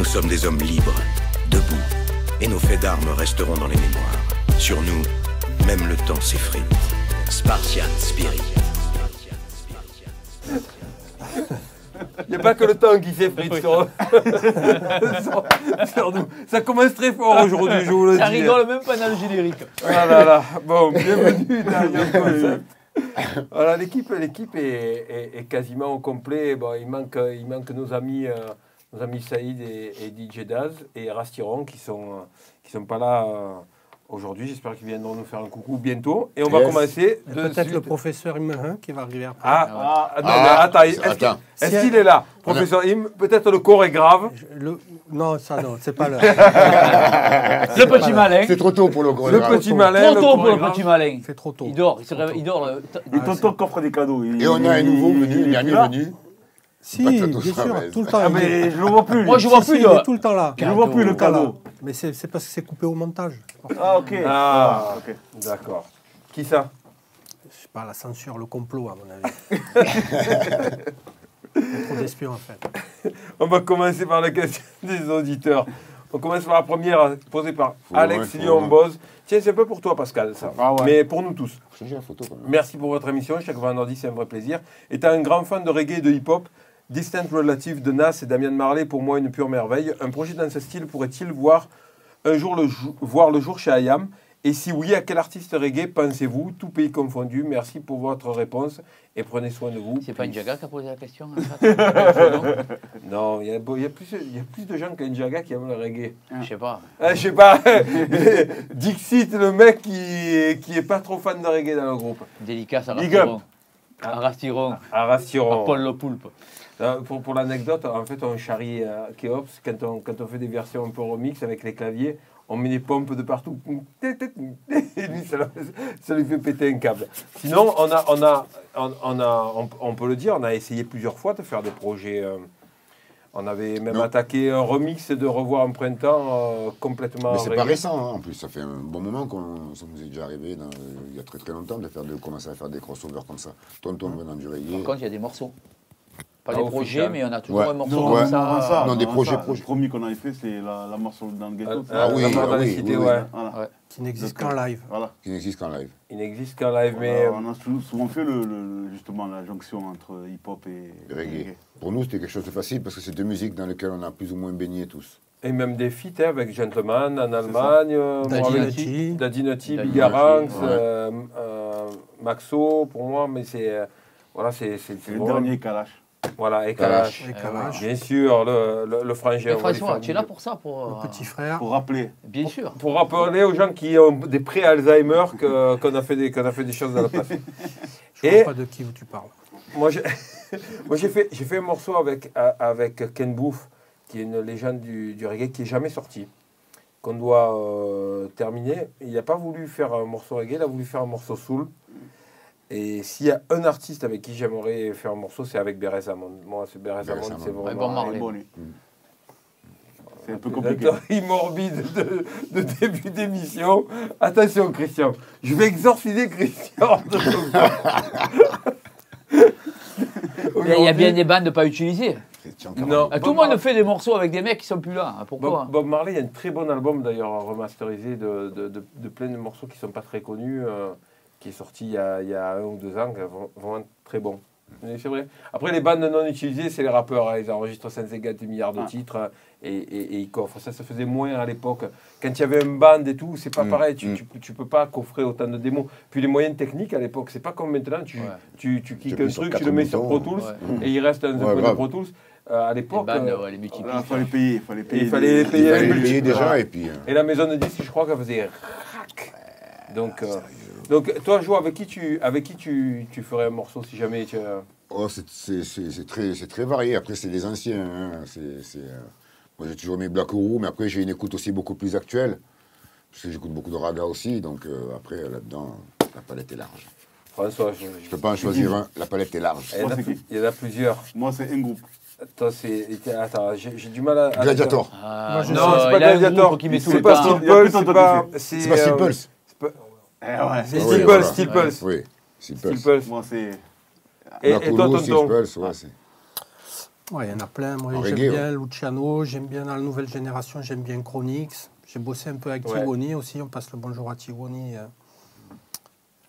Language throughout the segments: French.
Nous sommes des hommes libres, debout, et nos faits d'armes resteront dans les mémoires. Sur nous, même le temps s'effrite. Spartian Spirit. Il n'y a pas que le temps qui s'effrite sur nous. Ça commence très fort aujourd'hui, je vous le dis. Ça rigole même pas dans le générique. Ah là là. Bon, bienvenue dans Young Concept. Voilà, l'équipe est quasiment au complet. Bon, il manque nos amis Saïd et DJ Daz et Rastiron qui sont pas là aujourd'hui. J'espère qu'ils viendront nous faire un coucou bientôt. Et on va commencer. Peut-être le professeur Im qui va arriver après. Attends. Est-ce qu'il est là, professeur Im? Peut-être le corps est grave. Non, ça non, c'est pas l'heure. Le petit malin. C'est trop tôt pour le corps. Le petit malin. Trop tôt pour le petit malin. C'est trop tôt. Il dort, il se réveille, il dort. Et tonton coffre des cadeaux. Et on a un nouveau venu, il est venu. Si, bien sûr, tout le temps. Ah, mais je le vois plus. Moi, je vois plus. Il est tout le temps là. Je ne vois plus le cadeau. Mais c'est parce que c'est coupé au montage. Ah, ok. Ok. D'accord. Qui ça? Je sais pas, la censure, le complot, à mon avis. Il y a trop d'espions, en fait. On va commencer par la question des auditeurs. On commence par la première posée par Alex Lyon-Boz. Tiens, c'est un peu pour toi, Pascal, ça. Ah ouais. Mais pour nous tous. Changer la photo quand même. Merci pour votre émission. Chaque vendredi, c'est un vrai plaisir. Étant un grand fan de reggae et de hip-hop, Distant Relative de Nas et Damian Marley, pour moi, une pure merveille. Un projet dans ce style pourrait-il voir un jour voir le jour chez IAM? Et si oui, à quel artiste reggae pensez-vous? Tout pays confondu. Merci pour votre réponse et prenez soin de vous. C'est pas N'Djaga qui a posé la question? Non, il y a plus de gens qu'N'Djaga qui aiment le reggae. Je sais pas. Je sais pas. Dixit, le mec qui est pas trop fan de reggae dans le groupe. Délicat, ça Big up. Rastiron. À Rastiron. Paul le Poulpe. Pour l'anecdote, en fait, on charrie Keops, quand on fait des versions un peu remix avec les claviers, on met des pompes de partout. Et lui, ça lui fait péter un câble. Sinon, on peut le dire, on a essayé plusieurs fois de faire des projets. On avait même attaqué un remix de Revoir un printemps complètement. Mais c'est pas récent, hein, en plus. Ça fait un bon moment ça nous est déjà arrivé, il y a très très longtemps, de commencer à faire des crossovers comme ça. Tonton venant du reggae. Par contre, il y a des morceaux. Pas des projets, mais on a toujours un morceau Non, comme ça. Non, des projets. Le premier qu'on avait fait, c'est la morceau dans le ghetto. Oui. Qui n'existe qu'en live. Voilà. Qui n'existe qu'en live. Il n'existe qu'en live, mais. On a souvent fait justement la jonction entre hip-hop et Reggae. Pour nous, c'était quelque chose de facile parce que c'est deux musiques dans lesquelles on a plus ou moins baigné tous. Et même des feats avec Gentleman en Allemagne, Daddy Nutty, Bigaranx, Maxo, pour moi, mais c'est. Voilà, c'est le dernier Kalash. Voilà, et Kalash. Bien sûr, le frangin. Mais François, tu es là pour ça, pour Le petit frère. Pour rappeler. Bien sûr. Pour rappeler aux gens qui ont des pré-Alzheimer qu'on a fait des choses dans le passé. Je ne sais pas de qui tu parles. Moi, j'ai fait un morceau avec Ken Booth, qui est une légende du reggae, qui n'est jamais sorti, qu'on doit terminer. Il n'a pas voulu faire un morceau reggae, il a voulu faire un morceau soul. Et s'il y a un artiste avec qui j'aimerais faire un morceau, c'est avec Beres Hammond. Moi, c'est Beres Hammond, c'est vraiment... Bon Marley. C'est un peu compliqué. La morbide de début d'émission. Attention, Christian. Je vais exorciser Christian. Il y a bien des bandes pas utilisées. Non, tout le monde fait des morceaux avec des mecs qui sont plus là. Pourquoi? Bob Marley, il y a un très bon album d'ailleurs remasterisé de plein de morceaux qui ne sont pas très connus, qui est sorti il y a 1 ou 2 ans, qui est vraiment très bon. C'est vrai. Après, les bandes non utilisées, c'est les rappeurs. Hein. Ils enregistrent 50 milliards de titres et ils coffrent. Ça se faisait moins à l'époque. Quand il y avait un band et tout, c'est pas pareil. Tu peux pas coffrer autant de démos. Puis les moyens techniques à l'époque, c'est pas comme maintenant. Tu kicks un truc, tu le mets sur Pro Tools et il reste un peu de Pro Tools. À l'époque, il fallait payer. Il fallait payer déjà. Et puis. Et la maison de disques, je crois qu'elle faisait rac. Donc, toi, Jo, avec qui tu ferais un morceau si jamais tu... Oh, c'est très varié. Après, c'est des anciens. Hein. Moi, j'ai toujours aimé Black Oru, mais après, j'ai une écoute aussi beaucoup plus actuelle. Parce que j'écoute beaucoup de raga aussi. Donc, après, là-dedans, la palette est large. François, je ne peux pas en choisir un. La palette est large. Il y en a plusieurs. Moi, c'est un groupe. Toi, c'est... Attends, j'ai du mal à... Gladiator. Non, c'est pas Gladiator. C'est pas Steel Pulse. C'est pas Steel Pulse. Steel Pulse. Oui, Steel Pulse. Moi, c'est... Et toi, tonton? Ouais, il y en a plein. Moi, En j'aime reggae, bien Luciano, j'aime bien dans la nouvelle génération, j'aime bien Chronix. J'ai bossé un peu avec Tigoni aussi. On passe le bonjour à Tigoni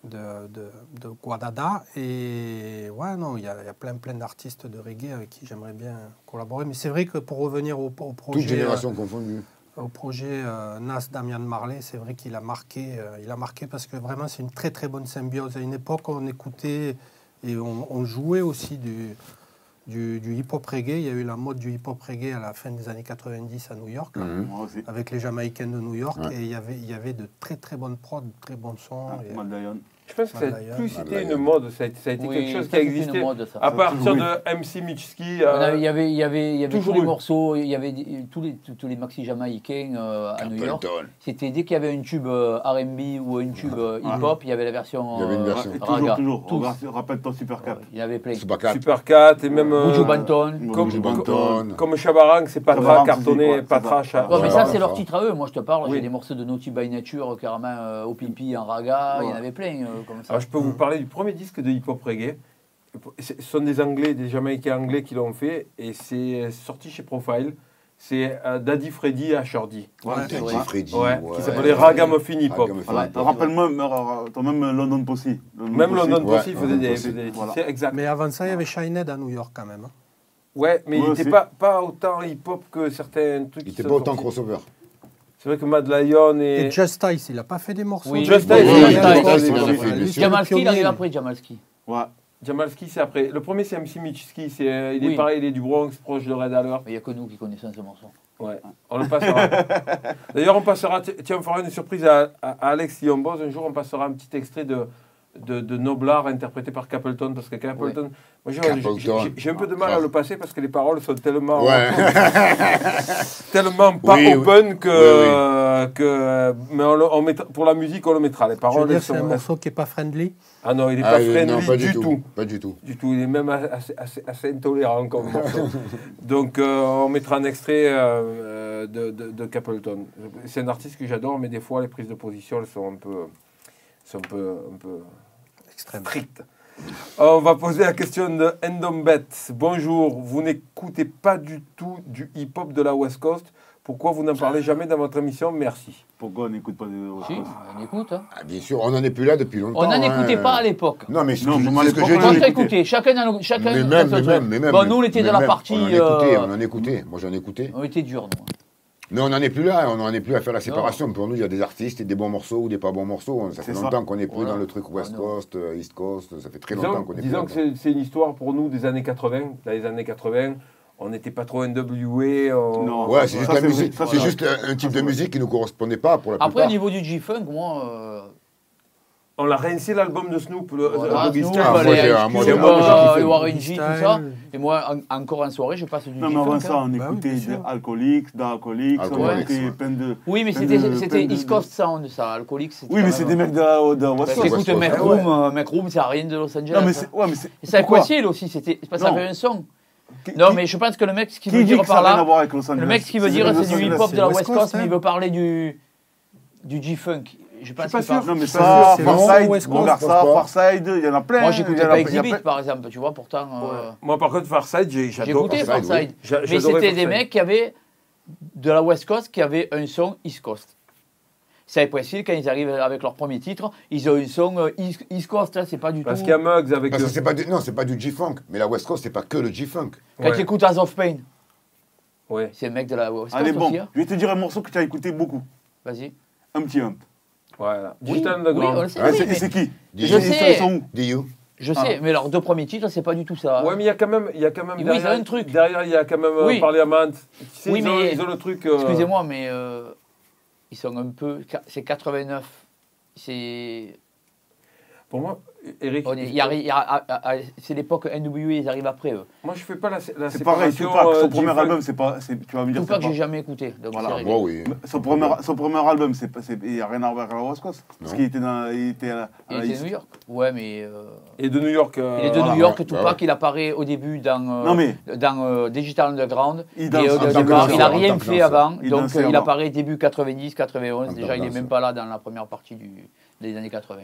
de Guadada. Et ouais, non, il y a plein d'artistes de reggae avec qui j'aimerais bien collaborer. Mais c'est vrai que pour revenir au projet... Toute génération confondue. Au projet Nas Damian Marley, c'est vrai qu'il a marqué parce que vraiment c'est une très très bonne symbiose. À une époque, on écoutait et on jouait aussi du hip-hop reggae. Il y a eu la mode du hip-hop reggae à la fin des années 90 à New York, avec les Jamaïcains de New York. Et il y avait de très très bonnes prods, de très bons sons. Je pense que ça a plus été une mode, ça a été quelque chose qui a existé mode, à partir de MC Mitchki. Il y avait tous les morceaux, il y avait tous les maxi jamaïcains à New York. C'était dès qu'il y avait un tube R&B ou un tube hip-hop, il y avait la version raga. Toujours. Rappelle-toi Super 4. Il y avait plein. Super 4 et même Buju Banton. Comme Chabarang, c'est Patra cartonné, Patra. Ouais, mais ça c'est leur titre à eux. Moi je te parle, j'ai des morceaux de Naughty by Nature, carrément au pipi en raga, il y en avait plein. Alors, je peux vous parler du premier disque de hip-hop reggae. Ce sont des Anglais, des Jamaïcains anglais qui l'ont fait et c'est sorti chez Profile. C'est Daddy Freddy à Shorty. Daddy Freddy. Qui s'appelait Ragamuffin Hip Hop. Rappelle-moi, même London Posse. Même London Posse, il faisait des titres, exact. Mais avant ça, il y avait Shined à New York quand même. Ouais, mais il n'était pas autant hip-hop que certains trucs. Il n'était pas autant crossover. C'est vrai que Mad Lion et Just Ice, il n'a pas fait des morceaux. Oui, Just Ice. Jamalski, il arrive après Jamalski. Ouais. Jamalski, c'est après. Le premier, c'est MC Mitchki. Il est pareil, il est du Bronx, proche de Red Alert. Mais il n'y a que nous qui connaissons ce morceau. Ouais, on le passera. D'ailleurs, on passera. Tiens, on fera une surprise à Alex Yombos. Un jour, on passera un petit extrait de Noblar interprété par Capleton, parce que Capleton, moi j'ai un peu de mal à le passer parce que les paroles sont tellement tellement pas open que mais on mettra, pour la musique on le mettra, les paroles c'est un morceau qui est pas friendly. Ah non, il est pas friendly non, pas du tout. Pas du tout. Du tout, il est même assez intolérant comme morceau. Donc on mettra un extrait de Capleton. C'est un artiste que j'adore, mais des fois les prises de position elles sont un peu strict. On va poser la question de Endombet. Bonjour, vous n'écoutez pas du tout du hip-hop de la West Coast. Pourquoi vous n'en parlez jamais dans votre émission? Merci. Pourquoi on n'écoute pas de West Coast? On écoute. Hein. Bien sûr, on n'en est plus là depuis longtemps. On n'en écoutait pas à l'époque. Non, mais c'est ce que j'ai dit. On écouté. Chacun mais même. Bon, nous, on était dans la partie. On en écoutait. Moi, j'en écoutais. On était dur, nous. Mais on n'en est plus là, on n'en est plus à faire la séparation. Pour nous, il y a des artistes et des bons morceaux ou des pas bons morceaux. Ça fait longtemps qu'on n'est plus dans le truc West Coast, East Coast. Ça fait très longtemps qu'on est plus là. Disons que c'est une histoire pour nous des années 80. Dans les années 80, on n'était pas trop NWA. Non, ouais, c'est juste la musique. C'est juste un type de musique qui ne nous correspondait pas pour la plupart. Après, au niveau du G-Funk, moi. On l'a rincé l'album de Snoop, le Warren G, tout ça. Et moi, encore en soirée, je passe du G-Funk. Non, mais avant ça, on écoutait Alcoolics, d'Alcoolics, on écoutait plein de... Oui, mais c'était East Coast Sound, ça, Alcoolics. Oui, mais c'est des mecs de West Coast. J'écoute Mac Room, c'est rien de Los Angeles. Et ça Quasil aussi, parce que ça avait un son. Non, mais je pense que le mec, ce qu'il veut dire par là, le mec, ce qu'il veut dire, c'est du hip-hop de la West Coast, mais il veut parler du G-Funk. Je suis pas sûr. Non, mais ça, Farside, il y en a plein. Moi, j'écoutais pas Exhibit, par exemple, tu vois, pourtant. Moi, par contre, Farside, j'adore. J'écoutais Farside. Mais c'était des mecs qui avaient, de la West Coast, qui avaient un son East Coast. C'est possible, quand ils arrivent avec leur premier titre, ils ont un son East Coast, c'est pas du tout. Parce qu'il y a Muggs avec. Parce que non, c'est pas du G-Funk, mais la West Coast, c'est pas que le G-Funk. Quand tu écoutes As of Pain, ouais. C'est le mec de la West Coast. Allez, bon, aussi, je vais te dire un morceau que tu as écouté beaucoup. Vas-y. Un petit hump. Voilà. Oui, c'est qui? Je sais. Je sais, mais leurs deux premiers titres, c'est pas du tout ça. Ouais, mais il y a quand même derrière, un truc. Derrière, il y a quand même Parliament. Oui, mais ils ont le truc. Excusez-moi, mais ils sont un peu. C'est 89. C'est. Pour moi, Eric. C'est l'époque NWA, ils arrivent après eux. Moi, je fais pas la séparation. C'est pareil, son premier album, c'est pas. Tu vas me dire. Tout pas que j'ai jamais écouté. Donc voilà. Moi, oui. Son premier album, il n'y a rien à voir avec la West Coast. Parce qu'il était à New York. Ouais, mais. Et de New York. Il est de New York, Tupac, il apparaît au début dans Digital Underground. Et au départ, il n'a rien fait avant. Donc, il apparaît début 90, 91. Déjà, il n'est même pas là dans la première partie des années 80.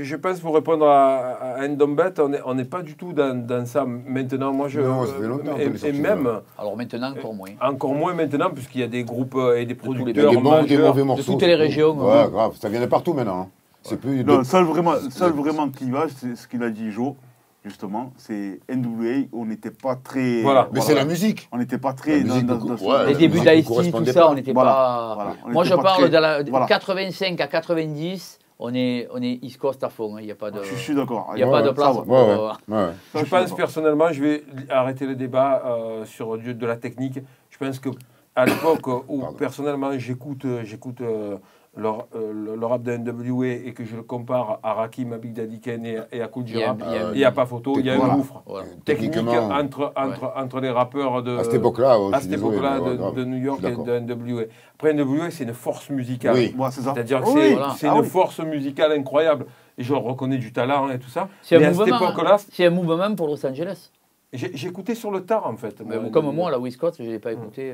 Je pense, pour répondre à Endombet, on n'est pas du tout dans ça maintenant. Moi, non, ça fait longtemps. Et même... Alors maintenant, encore moins. Encore moins maintenant, puisqu'il y a des groupes et des producteurs des bons, des mauvais morceaux. De toutes les régions. Ouais, grave. Ça vient de partout maintenant. Hein. C'est plus... Non, seul vraiment clivage, c'est ce qu'il a dit Joe. Justement, c'est NWA, on n'était pas très... Voilà. Mais c'est la musique. On n'était pas très... Les débuts d'Ice-T, tout ça, on n'était pas... Moi, je parle de 85 à 90, on est East Coast à fond. Il n'y a pas de... Je suis d'accord. Il n'y a pas de place. Je pense personnellement, je vais arrêter le débat sur de la technique. Je pense qu'à l'époque où personnellement j'écoute le rap de NWA et que je le compare à Rakim, à Big Daddy Kane et à Kool G Rap, il n'y a pas photo, il y a un gouffre technique entre les rappeurs de... À cette époque-là, de New York et de NWA. Après, NWA, c'est une force musicale. Oui. C'est-à-dire que c'est une force musicale incroyable. Et je reconnais du talent et tout ça. C'est un mouvement pour Los Angeles. J'ai écouté sur le tard, en fait. Comme moi, la West Coast, je ne l'ai pas écouté.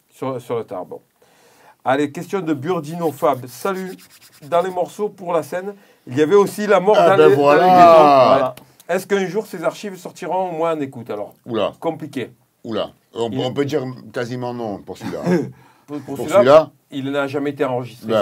Sur le tard, bon. Allez, question de Burdino Fab. Salut. Dans les morceaux pour la scène, il y avait aussi la mort dans les voilà. Est-ce qu'un jour ces archives sortiront au moins en écoute alors? Oula. Compliqué. Oula. On peut dire quasiment non pour celui-là. Pour celui-là, il n'a jamais été enregistré.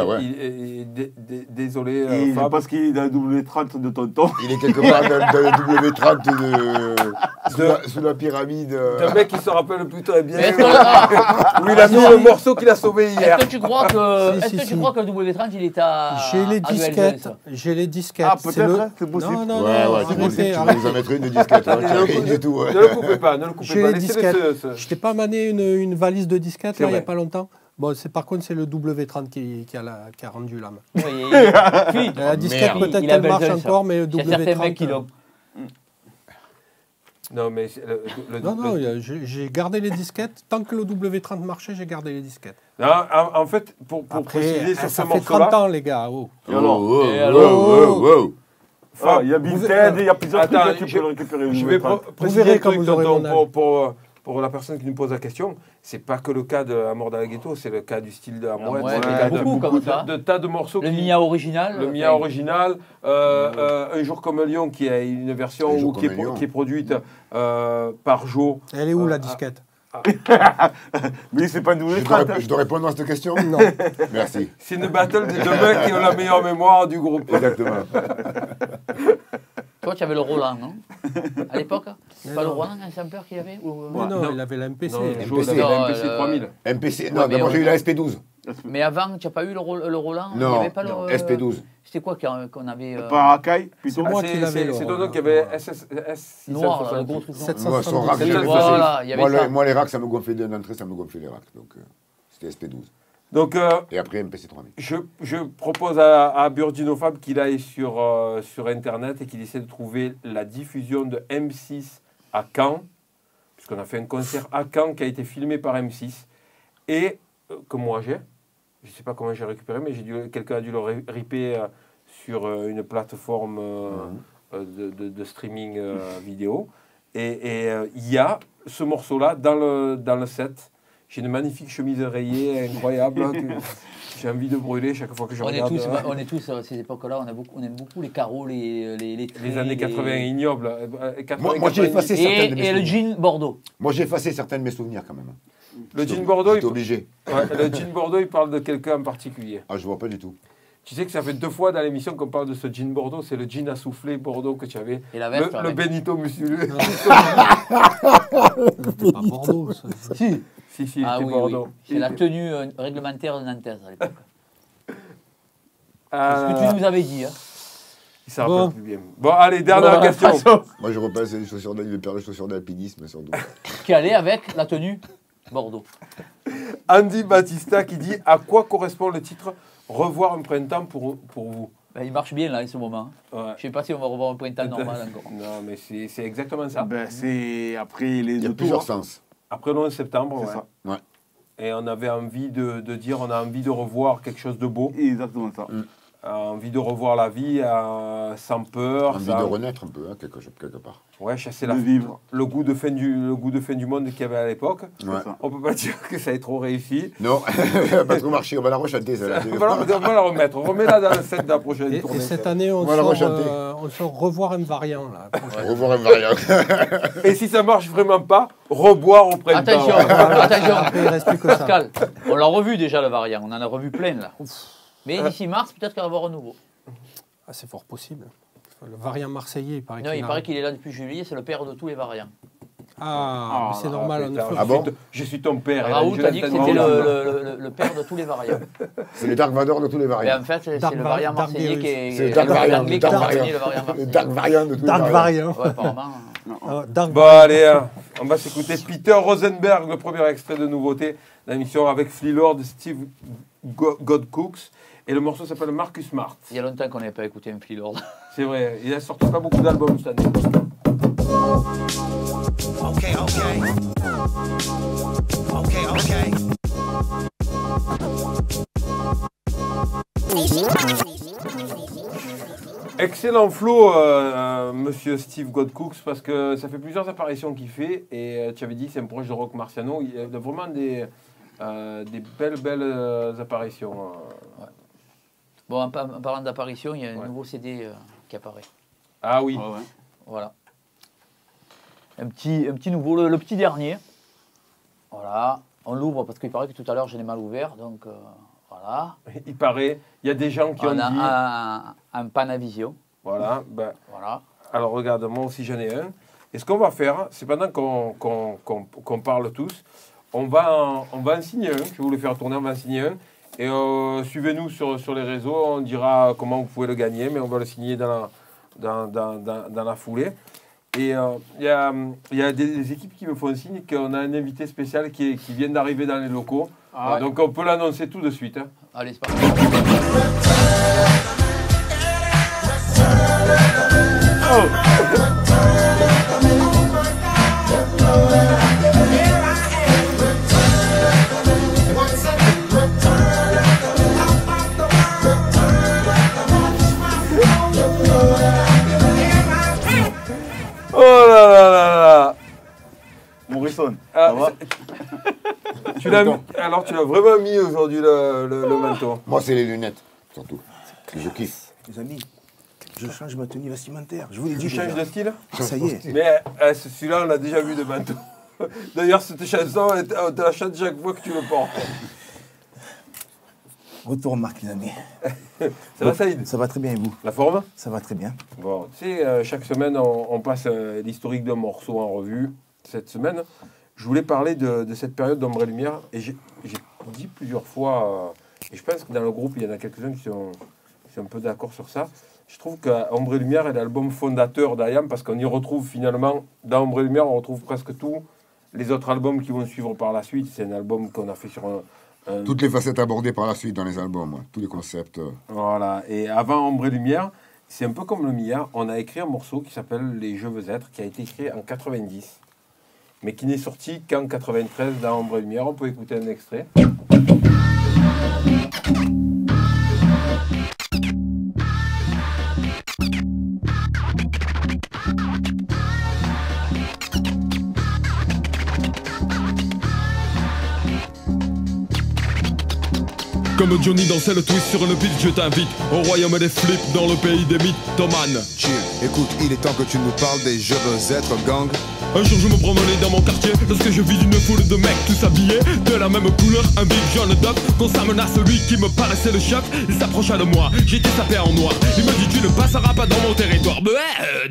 Désolé, Fab. Parce qu'il est dans le W30 de Tonton. Il est quelque part dans le W30 sous la pyramide. Un mec qui se rappelle plus très bien. Où il a mis le morceau qu'il a sauvé hier. Est-ce que tu crois que le W30 il est à... J'ai les disquettes. J'ai les disquettes. Ah, peut-être, c'est possible. Non, tu nous en mettrais une disquette. Ne le coupez pas, J'ai les disquettes. Je t'ai pas mané une valise de disquettes il n'y a pas longtemps. Bon, par contre, c'est le W30 qui a rendu l'âme. La disquette, peut-être qu'elle marche encore, mais le W30... Non, mais... Non, j'ai gardé les disquettes. Tant que le W30 marchait, j'ai gardé les disquettes. Non, en fait, pour préciser sur ce morceau-là... Ça fait 30 ans, les gars. Et alors il y a Vinted, il y a plusieurs trucs, tu peux le récupérer. Je vais préciser un truc, pour la personne qui nous pose la question, c'est pas que le cas de La mort dans le ghetto, c'est le cas du style de Amouette, c'est le cas de tas de morceaux. Le Mia original. Le Mia original, Un jour comme un lion, qui a une version qui est produite par Joe. Elle est où la disquette? Mais c'est pas une W30. Je dois répondre à cette question? Non. Merci. C'est une battle des deux mecs qui ont la meilleure mémoire du groupe. Exactement. Toi, tu avais le Roland, non? À l'époque? C'est pas le Roland, un sampler qu'il y avait Non, il avait la MPC. La MPC 3000. MPC, non, d'abord j'ai eu la SP12. Mais avant, tu n'as pas eu le Roland? Non, non. SP12. C'était quoi qu'on avait Pas Akai, plutôt moi qui l'avais. C'est Dono qui avait SS noir, le gros truc noir. Son rack, voilà, il y avait ça. Moi, les racks, ça me gonflait d'entrée, ça me gonflait les racks. Donc, c'était SP12. Donc, et après MPC 3000. Je propose à Burdino Fab qu'il aille sur Internet et qu'il essaie de trouver la diffusion de M6 à Caen, puisqu'on a fait un concert à Caen qui a été filmé par M6, et que moi j'ai. Je ne sais pas comment j'ai récupéré, mais quelqu'un a dû le ripper sur une plateforme de streaming vidéo. Et il y a ce morceau-là dans le set. J'ai une magnifique chemise rayée, incroyable, j'ai envie de brûler chaque fois que je regarde. On est tous à ces époques-là, on aime beaucoup les carreaux, les traits, les années 80 ignobles. Moi j'ai effacé certaines de mes souvenirs. Et le jean Bordeaux. Moi j'ai effacé certains de mes souvenirs quand même. Le jean Bordeaux, obligé. Le jean Bordeaux, il parle de quelqu'un en particulier. Ah, je vois pas du tout. Tu sais que ça fait 2 fois dans l'émission qu'on parle de ce jean Bordeaux, c'est le jean à souffler Bordeaux que tu avais. Et la veste, le Benito Mussolini. C'était pas Bordeaux, ça. Si, c'était Bordeaux. Oui. C'est la tenue réglementaire de Nantes à l'époque. Ce que tu nous avais dit. Hein. Il s'en rappelle plus bien. Bon, allez, dernière question. Moi, je repasse les chaussures d'alpinisme, sans doute. Qui allait avec la tenue Bordeaux. Andy Battista qui dit: à quoi correspond le titre Revoir un printemps pour vous? Ben, il marche bien là en ce moment. Ouais. Je ne sais pas si on va revoir un printemps normal encore. Non, mais c'est exactement ça. Ben, c'est après les Il y a plusieurs sens. Après le 11 septembre, c'est ça. Ouais. Et on avait envie de dire, on a envie de revoir quelque chose de beau. Exactement ça. envie de revoir la vie sans peur. Envie de renaître un peu, hein, quelque part. Ouais, chasser le goût de fin du monde qu'il y avait à l'époque. Ouais. On peut pas dire que ça ait trop réussi. Non, pas trop marché, on va la rechanter. On va la remettre. On remet la dans le set de la prochaine tournée. Et cette année, on sort revoir un variant. Là, revoir un variant. Et si ça marche vraiment pas, reboire au printemps. Attention, il reste plus que Pascal, on l'a revu déjà le variant, on en a revu plein là. Mais d'ici mars, peut-être qu'il va y avoir un nouveau. Ah, c'est fort possible. Le variant marseillais, il paraît qu'il paraît qu'il est là depuis juillet, c'est le père de tous les variants. Ah, mais c'est normal. Bon, je suis ton père. Raoult a dit que c'était le père de tous les variants. C'est le Dark Vador de tous les variants. Mais en fait, c'est le variant marseillais qui est... C'est le Dark Variant. Le Dark Variant de tous les variants. Dark Variant. Ouais, apparemment. Bon, allez, on va s'écouter Peter Rosenberg, le premier extrait de nouveauté de l'émission avec Flea Lord, Steve Godcooks. Et le morceau s'appelle Marcus Smart. Il y a longtemps qu'on n'avait pas écouté un Flea Lord. C'est vrai, il a sorti pas beaucoup d'albums cette année. Excellent flow, monsieur Steve Godcooks, parce que ça fait plusieurs apparitions qu'il fait. Et tu avais dit c'est un proche de Rock Marciano. Il y a vraiment des belles apparitions. Ouais. Bon, en parlant d'apparition, il y a un nouveau CD qui apparaît. Ah oui. Ah ouais. Voilà. Un petit nouveau, le petit dernier. Voilà. On l'ouvre parce qu'il paraît que tout à l'heure, je l'ai mal ouvert. Donc, voilà. Il paraît. Il y a des gens qui ont dit... On a un Panavision. Voilà. Ben, voilà. Alors, regarde, moi aussi, j'en ai un. Et ce qu'on va faire, c'est pendant qu'on parle tous, on va en signer un. Je vais vous le faire tourner, on va en signer un. Et suivez-nous sur les réseaux, on dira comment vous pouvez le gagner, mais on va le signer dans la foulée. Et il y a des équipes qui me font signe qu'on a un invité spécial qui vient d'arriver dans les locaux. Ah ouais. Donc on peut l'annoncer tout de suite. Hein. Allez, c'est parti. Oh là là là là. Morrison, ça va. Alors tu l'as vraiment mis aujourd'hui le manteau. Moi c'est les lunettes, surtout. Je kiffe. Les amis, je change ma tenue vestimentaire. Je vous l'ai dit. Tu changes de style? Ça y est. Mais celui-là on l'a déjà vu de manteau. D'ailleurs cette chanson, on te la chante chaque fois que tu le portes. Retour Marc, les amis. Ça va Saïd? Ça va très bien et vous? La forme? Ça va très bien. Bon, tu sais, chaque semaine on passe l'historique d'un morceau en revue. Cette semaine, je voulais parler de cette période d'Ombre et Lumière. Et j'ai dit plusieurs fois, et je pense que dans le groupe il y en a quelques-uns qui sont un peu d'accord sur ça. Je trouve qu'Ombre et Lumière est l'album fondateur d'IAM parce qu'on y retrouve finalement, dans Ombre et Lumière, on retrouve presque tous les autres albums qui vont suivre par la suite. C'est un album qu'on a fait sur toutes les facettes abordées par la suite dans les albums, ouais. Tous les concepts. Voilà, et avant Ombre et Lumière, c'est un peu comme le Mia, on a écrit un morceau qui s'appelle Les Je veux être, qui a été écrit en 90, mais qui n'est sorti qu'en 93 dans Ombre et Lumière. On peut écouter un extrait. Comme Johnny dansait le twist sur le beat, je t'invite au royaume des flips dans le pays des mythomanes. Chill, écoute, il est temps que tu nous parles des Je veux être gang. Un jour je me promenais dans mon quartier lorsque je vis une foule de mecs tous habillés de la même couleur, un big jaune d'œuf. Quand ça menace celui qui me paraissait le chef, il s'approcha de moi, j'étais sapé en noir. Il me dit tu ne passeras pas dans mon territoire.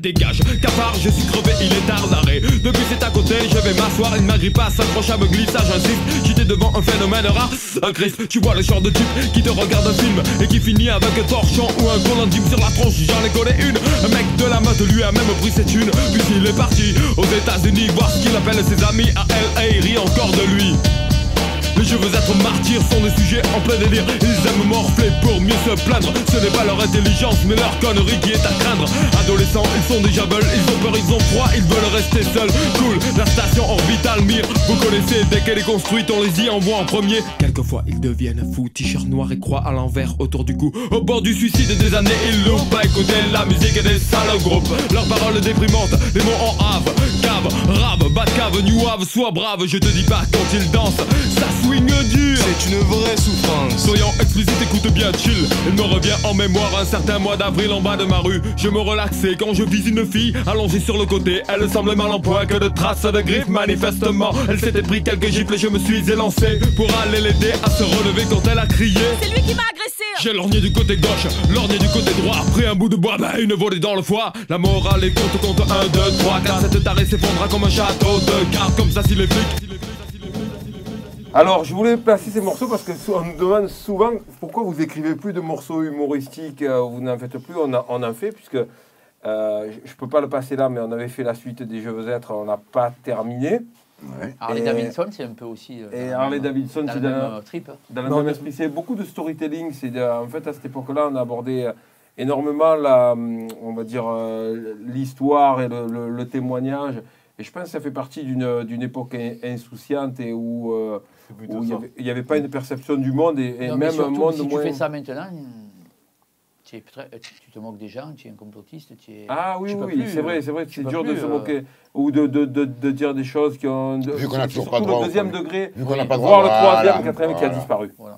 Dégage, cafard, je suis crevé, il est tard d'arrêt. Depuis c'est à côté, je vais m'asseoir, il m'agrippa, s'approcha, me glissa, j'insiste. J'étais devant un phénomène rare, un Christ. Tu vois le genre de type qui te regarde un film et qui finit avec un torchon ou un gros intime sur la tronche. J'en ai collé une, un mec de la meute lui a même pris ses thunes. Puis il est parti aux États-Unis voir ce qu'il appelle ses amis à LA, il rit encore de lui. Les Je veux être martyrs sont des sujets en plein délire. Ils aiment morfler pour mieux se plaindre. Ce n'est pas leur intelligence mais leur connerie qui est à craindre. Adolescents, ils sont déjà beuls, ils ont peur, ils ont froid, ils veulent rester seuls. Cool, la station orbitale Mir, vous connaissez laisser. Dès qu'elle est construite, on les y envoie en premier. Quelquefois, ils deviennent fous. T-shirt noir et croix à l'envers autour du cou. Au bord du suicide des années, ils loupent pas écouter la musique et des sales groupes. Leurs paroles déprimantes, les mots en have. Cave, rave, bas de cave, new have. Sois brave, je te dis pas quand ils dansent. Ça swing dur. C'est une vraie souffrance. Soyons explicites, écoute bien, chill. Il me revient en mémoire un certain mois d'avril en bas de ma rue. Je me relaxais quand je vise une fille allongée sur le côté. Elle semblait mal en point, que de traces de griffes. Manifestement, elle s'était pris quelques gifles et je me suis élancé pour aller l'aider à se relever quand elle a crié. C'est lui qui m'a agressé. J'ai lorgné du côté gauche, lorgné du côté droit. Après un bout de bois, une volée dans le foie. La morale est compte 1, 2, 3, car cette tarée s'effondra comme un château de cartes. Comme ça si les flics. Alors, je voulais placer ces morceaux parce qu'on nous demande souvent pourquoi vous écrivez plus de morceaux humoristiques, vous n'en faites plus, on en fait, puisque je ne peux pas le passer là, mais on avait fait la suite des Je veux être, on n'a pas terminé. Ouais. Harley Davidson, c'est un peu aussi. Et Harley Davidson, c'est dans trip. Dans le même esprit, c'est beaucoup de storytelling. En fait, à cette époque-là, on a abordé énormément on va dire, l'histoire et le témoignage. Et je pense que ça fait partie d'une époque insouciante et où il n'y avait pas une perception du monde et non, même un monde si moins... tu fais ça maintenant, tu te moques des gens, tu es un complotiste, Ah oui, c'est vrai, c'est dur de se moquer ou de dire des choses qui ont... Vu qu'on n'a toujours pas le droit. Le deuxième degré, voire le troisième, quatrième qui a disparu. Voilà.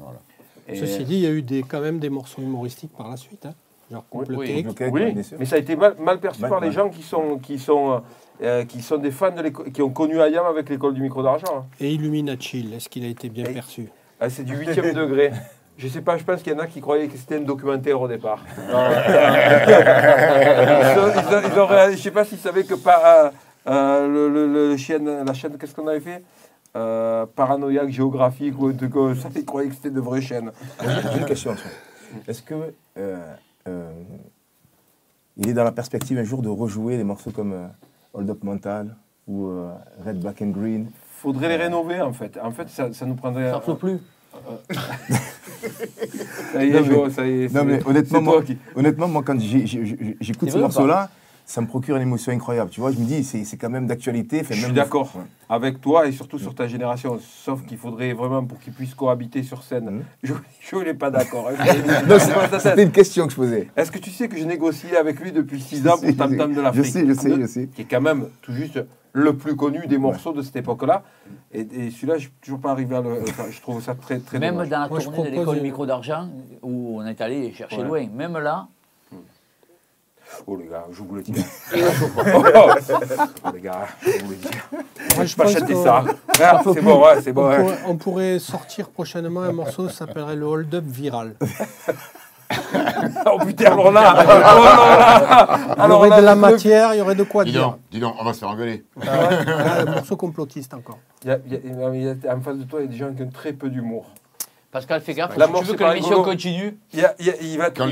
Ceci dit, il y a eu quand même des morceaux humoristiques par la suite, hein. Genre comploté. Oui, mais ça a été mal perçu par les gens qui sont des fans qui ont connu Ayam avec l'école du micro d'argent. Et Illuminati, est-ce qu'il a été bien perçu? C'est du 8e degré. Je sais pas, je pense qu'il y en a qui croyaient que c'était un documentaire au départ. Je sais pas s'ils savaient que la chaîne, qu'est-ce qu'on avait fait Paranoïaque géographique ou un truc comme ça, ils croyaient que c'était de vraies chaînes. J'ai une question. Est-ce que il est dans la perspective un jour de rejouer des morceaux comme Hold Up Mental ou Red, Black and Green? Faudrait les rénover en fait. En fait, ça nous prendrait... Ça ne flotte plus. Ça y est, ça y est. Non, mais honnêtement, moi, quand j'écoute ces morceaux-là, ça me procure une émotion incroyable. Tu vois, je me dis, c'est quand même d'actualité. Je suis d'accord avec toi et surtout sur ta génération. Sauf qu'il faudrait vraiment, pour qu'ils puissent cohabiter sur scène. Je n'ai pas d'accord. C'était une question que je posais. Est-ce que tu sais que je négociais avec lui depuis 6 ans pour Tam Tam de l'Afrique? Je sais. Qui est quand même tout juste le plus connu des morceaux de cette époque-là. Et celui-là, je ne suis toujours pas arrivé à le... Je trouve ça très, très même dommage. Dans la tournée de l'école micro d'argent, où on est allé chercher loin, même là... Oh les gars, je vous le dis. Oh les gars, je vous le dis. Moi, je pense que ça. C'est bon, on pourrait sortir prochainement un morceau qui s'appellerait le Hold Up Viral. Oh putain, alors là, il y aurait de la matière, il y aurait de quoi dire. Dis donc, on va se faire engueuler. Un morceau complotiste encore. En face de toi, il y a des gens qui ont très peu d'humour. Pascal, fais gaffe, si tu veux que l'émission continue. Il va te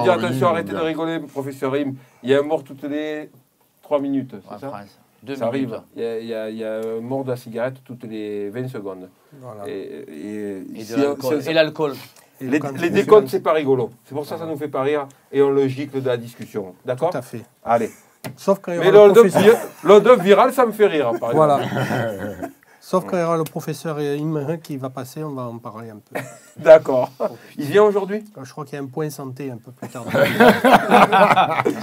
dire attention, arrêtez de rigoler, professeur Rim. Il y a un mort toutes les 3 minutes, c'est ça? Ça arrive. Il y a un mort de la cigarette toutes les 20 secondes. Voilà. Et l'alcool. Les décomptes, c'est pas rigolo. C'est pour ça que ça nous fait pas rire et on le gicle de la discussion. D'accord? Tout à fait. Allez. Sauf quand il y mais le viral, ça me fait rire, par exemple. Voilà. Sauf quand il y aura le professeur Imrin qui va passer, on va en parler un peu. D'accord. Il vient aujourd'hui? Je crois qu'il y a un point santé un peu plus tard.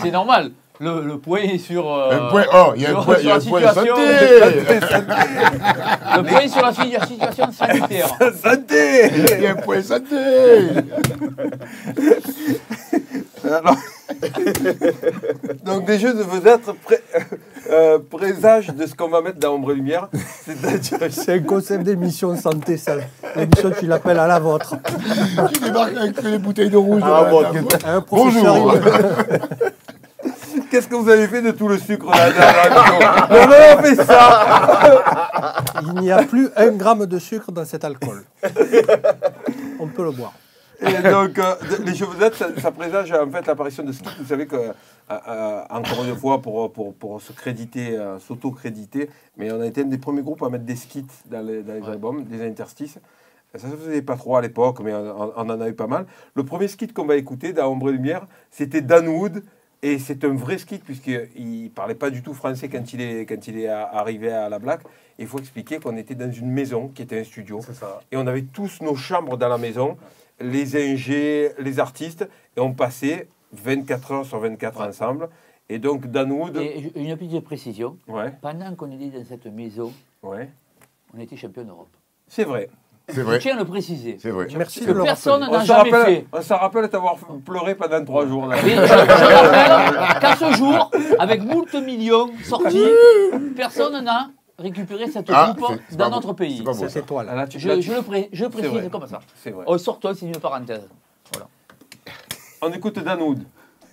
C'est normal. Le point est sur... il y a un point santé. Le point sur la situation sanitaire. Santé. Il y a un point santé. Alors, donc des jeux de vedettes présage de ce qu'on va mettre dans Ombre et Lumière. C'est un concept d'émission santé, ça. L'émission, tu l'appelles à la vôtre. Tu débarques avec les bouteilles de rouge. Bonjour. Qu'est-ce que vous avez fait de tout le sucre là on a fait ça. Il n'y a plus 1 gramme de sucre dans cet alcool. On peut le boire. Et donc, les jeux vedettes, ça présage en fait l'apparition de skits. Vous savez que, encore une fois, pour se créditer, s'auto-créditer, mais on a été un des premiers groupes à mettre des skits dans les albums, des interstices. Ça ne se faisait pas trop à l'époque, mais on en a eu pas mal. Le premier skit qu'on va écouter dans Ombre et Lumière, c'était Dan Wood Et c'est un vrai skit, puisqu'il ne parlait pas du tout français quand il est arrivé à la Black. Il faut expliquer qu'on était dans une maison qui était un studio. Et on avait tous nos chambres dans la maison, les ingés, les artistes, et on passait 24 heures sur 24 ensemble. Et donc, Danwood... Et une petite précision. Ouais. Pendant qu'on était dans cette maison, ouais. On était champion d'Europe. C'est vrai. C'est vrai. Je tiens à le préciser. C'est vrai. Merci que de le personne rappeler. n'a jamais fait. On s'en rappelle t'avoir pleuré pendant 3 jours. Là. Mais je rappelle qu'à ce jour, avec moult millions sortis, personne n'a récupéré cette coupe dans notre pays. C'est toi là. Je précise comme ça. C'est vrai. On sort, c'est une parenthèse. Voilà. On écoute Danwood.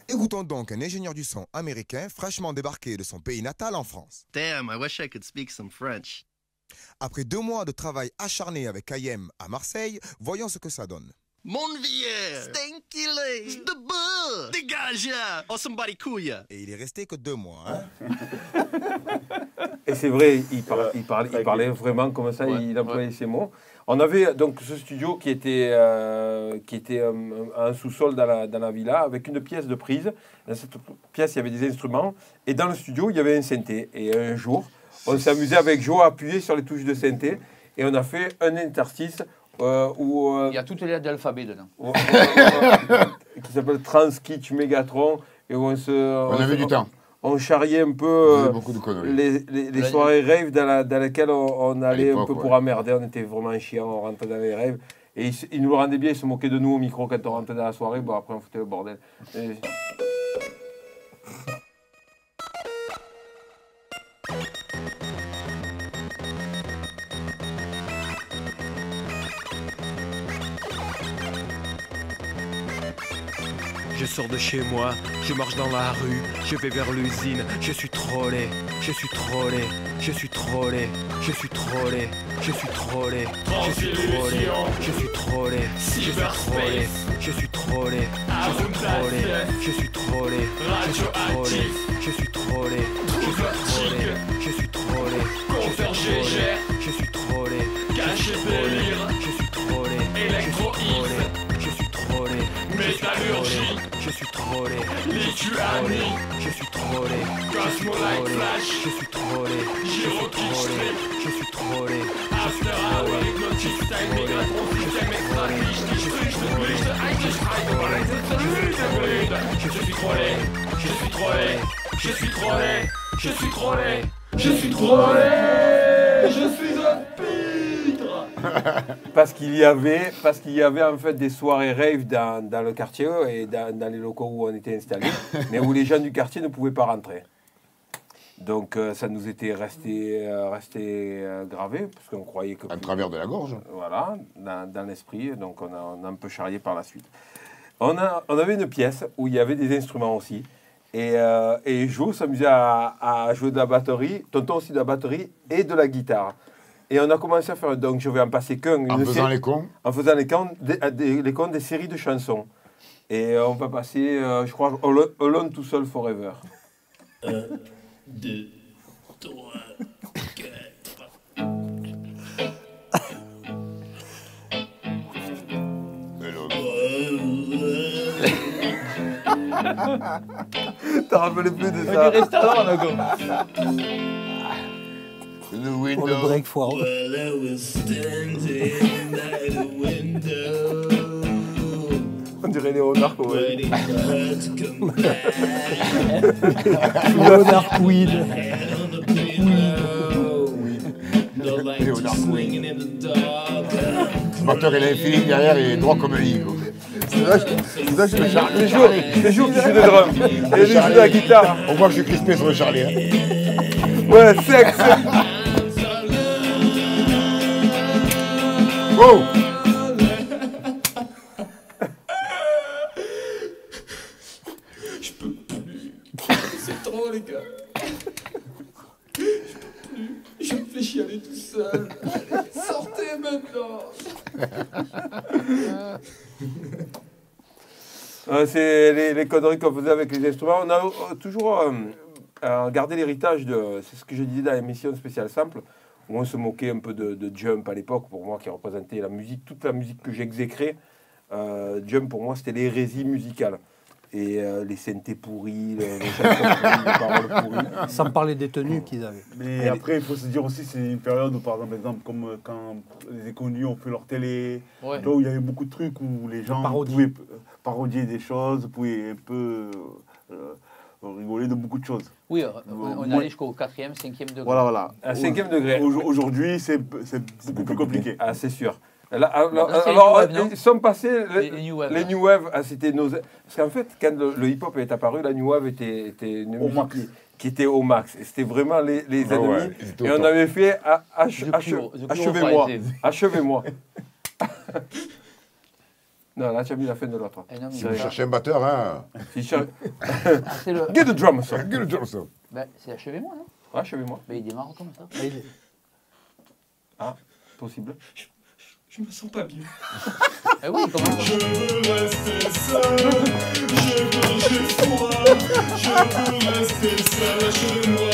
Écoutons donc un ingénieur du son américain fraîchement débarqué de son pays natal en France. Damn, I wish I could speak some French. Après 2 mois de travail acharné avec IM à Marseille, voyons ce que ça donne. Mon vieux, stinky legs, de beurre, dégage, oh somebody couille. Et il est resté que 2 mois, hein. Et c'est vrai, il parlait vraiment comme ça, il employait ces mots. On avait donc ce studio qui était un sous-sol dans la villa avec une pièce de prise. Dans cette pièce, il y avait des instruments. Et dans le studio, il y avait un synthé. Et un jour, on s'amusait avec Joe à appuyer sur les touches de synthé. Et on a fait un interstice où... il y a toutes les lettres de l'alphabet dedans. Qui s'appelle Transkitch Megatron. Et où on avait du temps. On charriait un peu les soirées rave dans lesquelles on allait un peu pour emmerder. On était vraiment chiants, on rentrait dans les rêves. Et ils nous le rendaient bien, ils se moquaient de nous au micro quand on rentrait dans la soirée. Bon, après, on foutait le bordel. Je sors de chez moi, je marche dans la rue, je vais vers l'usine, je suis trollé, je suis trollé, je suis trollé, je suis trollé, je suis trollé, je suis trollé, je suis trollé, je suis trollé, je suis trollé, je suis trollé, je suis trollé, je suis trollé, je suis trollé, je suis trollé, je suis trollé, je suis trollé, je suis trollé, caché délire, je suis trollé, électro-X, je suis trollé, métallurgie, je suis trollé, lituanie, je suis trollé, Cosmo-like flash, je suis trollé, Giro-Kish, je suis trollé, After Hour, Hypnotic Time, Megatron, System Extra Kish, je suis trollé, je suis trollé, je suis trollé, je suis trollé, je suis trollé, je suis trollé, je suis trollé, je suis un pitre. Parce qu'il y avait en fait des soirées rave dans le quartier et dans les locaux où on était installés, mais où les gens du quartier ne pouvaient pas rentrer. Donc ça nous était resté gravé, parce qu'on croyait que... À travers de la gorge. Voilà, dans l'esprit, donc on a un peu charrié par la suite. On avait une pièce où il y avait des instruments aussi, et Jo s'amusait à jouer de la batterie, Tonton aussi de la batterie et de la guitare. Et on a commencé à faire, donc je vais en passer qu'un. En faisant les cons. En faisant les cons des séries de chansons. Et on va passer, je crois, Alone to Soul Forever. 1, 2, 3, 4. T'as rappelé plus de ça. Du restaurant, d'accord. Pour le break foireux. On dirait Léonard Cohen. Léonard Queen. Léonard Queen. Le batteur, il a un feeling derrière, il est droit comme un lit. Les jours qui jouent des drums. Et lui joue de la guitare. On voit que je suis crispé sur le Charlie. Ouais, sexe. Oh! Je peux plus. C'est trop, les gars. Je peux plus. Je me fais chialer tout seul. Allez, sortez maintenant. C'est les conneries qu'on faisait avec les instruments. On a toujours gardé l'héritage de... C'est ce que je disais dans l'émission spéciale Sample, où on se moquait un peu de Jump à l'époque, pour moi, qui représentait la musique, toute la musique que j'exécrais. Jump, pour moi, c'était l'hérésie musicale. Et les synthés pourris, les paroles pourries. Sans parler des tenues qu'ils avaient. Mais après, il faut se dire aussi, c'est une période où, par exemple, comme quand les inconnus ont fait leur télé, là où il y avait beaucoup de trucs où les gens pouvaient parodier des choses, pouvaient un peu rigoler de beaucoup de choses. Oui, on allait jusqu'au 4e, 5e degré. Voilà. À 5e degré. Aujourd'hui, c'est beaucoup plus compliqué. Ah, c'est sûr. Alors, ils sont passés, les New Wave, c'était nos... Parce qu'en fait, quand le hip-hop est apparu, la New Wave était une musique qui était au max. C'était vraiment les ennemis. Et on avait fait achevez-moi. Achevez-moi. Non, là, tu as mis la fin de l'autre. Si vous cherchez un batteur, hein. Get the drum, ça. Get the drum, ça. C'est achevez-moi, non? Achevez-moi. Il démarre comme ça. Ah, possible. Je me sens pas bien. Eh oui, comment ça? Je veux rester seul, j'ai froid, je veux rester seul chez moi.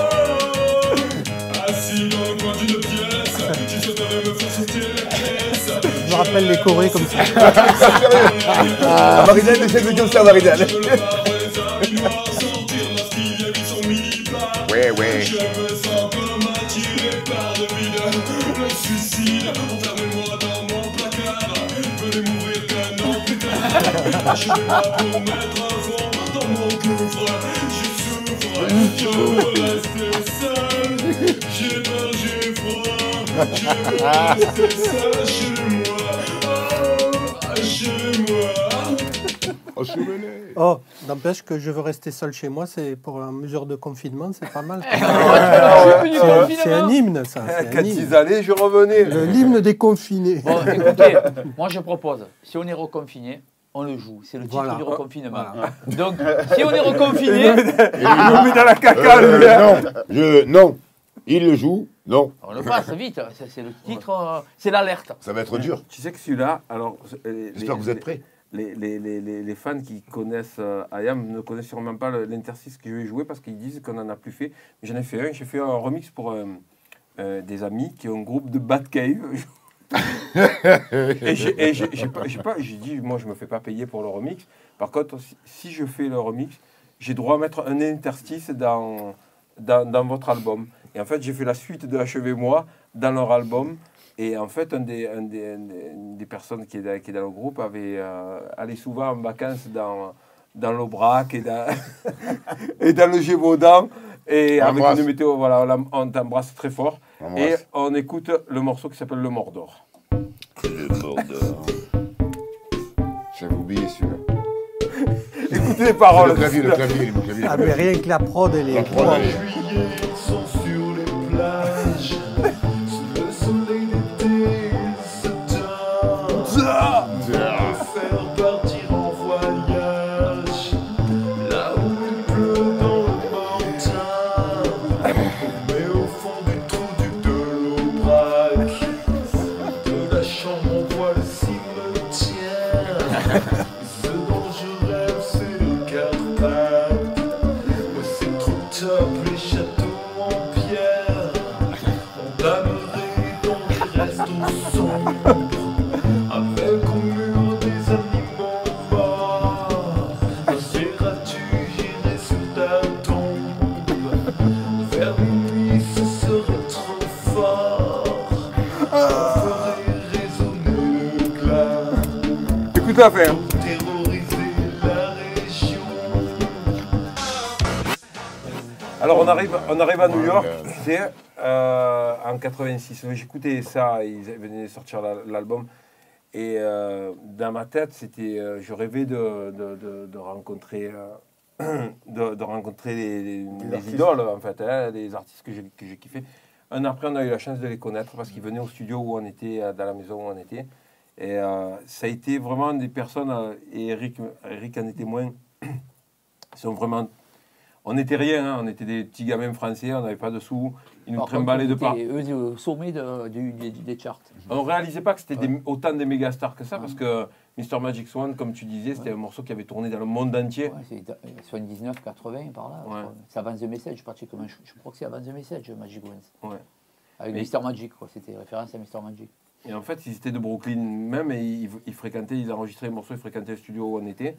Oh, assis dans le coin d'une pièce, je souhaiterais me faire sortir la caisse. Je me rappelle les chorés comme ça. Maridel, essaie de dire ça, Maridel. Ouais. Je me sens comme attiré par le vide, le suicide, enfermez-moi dans mon placard, venez m'ouvrir qu'un an plus tard, je suis là pour mettre un fond dans mon gouffre, je souffre, je veux rester seul, j'ai peur, j'ai froid, je veux rester seul chez moi, chez moi. Oh, n'empêche que je veux rester seul chez moi, c'est pour une mesure de confinement, c'est pas mal. C'est un hymne, ça. Quand ils allaient, je revenais. L'hymne des confinés. Bon, écoutez, moi je propose, si on est reconfiné, on le joue. C'est le titre du reconfinement. Voilà. Donc, si on est reconfiné... Il nous met dans la caca, lui. Non, il le joue, non. On le passe vite, c'est le titre, c'est l'alerte. Ça va être dur. Tu sais que celui-là, alors... J'espère que vous êtes prêts. Les fans qui connaissent IAM ne connaissent sûrement pas l'interstice que je vais jouer parce qu'ils disent qu'on n'en a plus fait. J'en ai fait un, j'ai fait un remix pour des amis qui ont un groupe de Batcave. Et j'ai dit, moi je me fais pas payer pour le remix. Par contre, si je fais le remix, j'ai droit à mettre un interstice dans votre album. Et en fait, j'ai fait la suite de Achevez-moi dans leur album. Et en fait, une des personnes qui est dans le groupe allait souvent en vacances dans l'Aubrac et dans le Gévaudan. Et avec une météo, voilà, on t'embrasse très fort. Et on écoute le morceau qui s'appelle Le Mordor. Le Mordor. J'avais oublié celui-là. Écoutez les paroles. Le clavier. Ah, mais rien que la prod, elle est... Ils sont sur les plages. Faire partir en voyage là où il pleut dans le matin, mais au fond du trou de l'Aubrac, de la chambre on voit le cimetière. Ce dont je rêve c'est le Carpath, mais c'est trop top les châteaux en pierre. On damerait donc il reste au sombre. Avec au mur des animaux morts, verras-tu, j'irai sur ta tombe. Vers minuit, ce serait trop fort. On ferait résonner le glas. Écoute l'affaire. Pour terroriser la région. Alors on arrive à New York, c'est en 86. J'écoutais ça, ils venaient de sortir l'album. Et dans ma tête, je rêvais de rencontrer, les idoles, en fait, les artistes que j'ai kiffé. Un après, on a eu la chance de les connaître parce qu'ils venaient au studio où on était, dans la maison où on était. Et ça a été vraiment des personnes, et Eric en était moins, sont vraiment... On n'était rien, hein, on était des petits gamins français, on n'avait pas de sous, ils nous trimballaient de part. Eux, au sommet des charts. On ne réalisait pas que c'était autant des méga stars que ça, parce que Mr. Magic Swan, comme tu disais, c'était un morceau qui avait tourné dans le monde entier. Ouais, c'est 79, 80 par là. Ouais. C'est Avant the Message, pratiquement. Je crois que c'est Avant the Message, Magic Ones. Ouais. Avec Mr. Magic, quoi. C'était référence à Mr. Magic. Et en fait, ils étaient de Brooklyn même, et ils fréquentaient, ils enregistraient les morceaux, ils fréquentaient le studio où on était.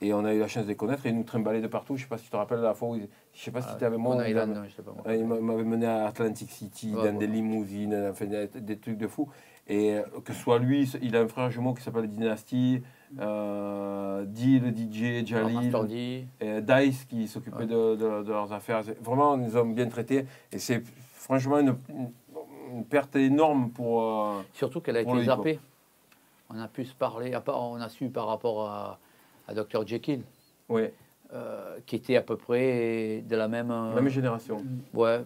Et on a eu la chance de les connaître et ils nous trimballaient de partout. Je ne sais pas si tu te rappelles la fois où, je ne sais pas si tu étais avec moi. Il m'avait mené à Atlantic City, dans des limousines, enfin, des trucs de fou. Et que ce soit lui, il a un frère jumeau qui s'appelle Dynasty, Dee, le DJ, Jalil, et Dice qui s'occupait de leurs affaires. Vraiment, ils nous ont bien traités. Et c'est franchement une perte énorme pour. Surtout qu'elle a été zappée. On a pu se parler, on a su par rapport à Dr. Jekyll, qui était à peu près de la même génération. Ouais,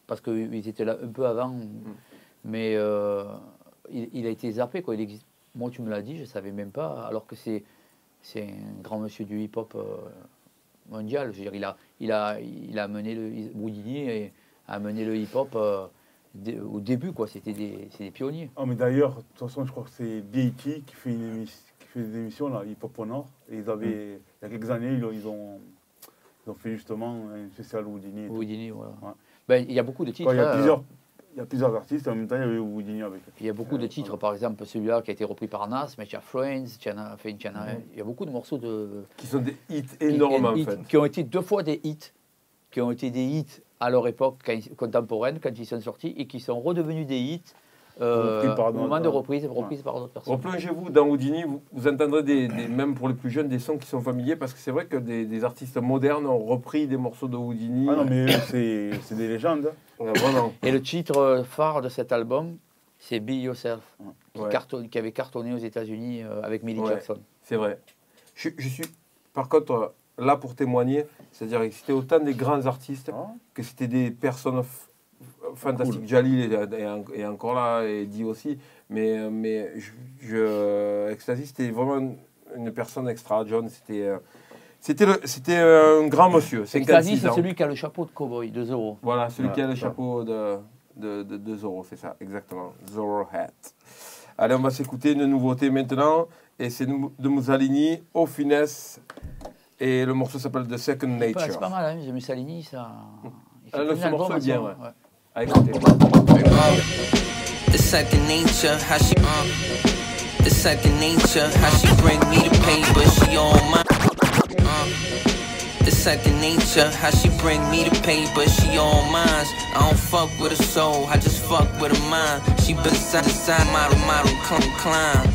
parce qu'ils étaient là un peu avant, mais il a été zappé, quoi. Moi, tu me l'as dit, je ne savais même pas, alors que c'est un grand monsieur du hip-hop mondial. Je veux dire, il a amené Houdini a amené le hip-hop au début, quoi. C'est des pionniers. Oh, mais d'ailleurs, de toute façon, je crois que c'est BET qui fait des émissions, là, Hip Hop au Nord. Et ils avaient, il y a quelques années, ils ont fait justement un spécial Houdini. Houdini, voilà. Ouais. Ben, il y a beaucoup de titres. Il y a plusieurs artistes, en même temps, il y avait Houdini avec. Il y a beaucoup de titres, par exemple, celui-là qui a été repris par Nas, mais il y a Friends, il y a beaucoup de morceaux qui sont des hits énormes, en fait. Qui ont été 2 fois des hits, qui ont été des hits à leur époque contemporaine, quand ils sont sortis, et qui sont redevenus des hits au moment de reprise par d'autres personnes. Replongez-vous dans Houdini, vous entendrez, même pour les plus jeunes, des sons qui sont familiers, parce que c'est vrai que des artistes modernes ont repris des morceaux de Houdini. Ah non, mais c'est des légendes. Ouais, vraiment. Et le titre phare de cet album, c'est Be Yourself, qui avait cartonné aux États-Unis avec Millie Jackson. C'est vrai. Je suis, par contre, là pour témoigner, c'est-à-dire que c'était autant des grands artistes que c'était des personnes fantastiques. Cool. Jalil est encore là, et Dee aussi, mais Ecstasy, c'était vraiment une personne extra. John, c'était un grand monsieur. Ecstasy, c'est celui qui a le chapeau de cowboy de Zorro. Voilà, celui qui a le chapeau de Zorro, c'est ça, exactement. Zorro Hat. Allez, on va s'écouter une nouveauté maintenant, et c'est de Mussolini, Au Finesse, et le morceau s'appelle The Second Nature. C'est pas mal, hein, The Mussolini, ça... Ce morceau est bien, ouais. À écouter. The second nature, how she the second nature, how she bring me the paper, she on my the second nature, how she bring me the paper, she on mine. I don't fuck with her soul, I just fuck with her mind. She been side model, climb.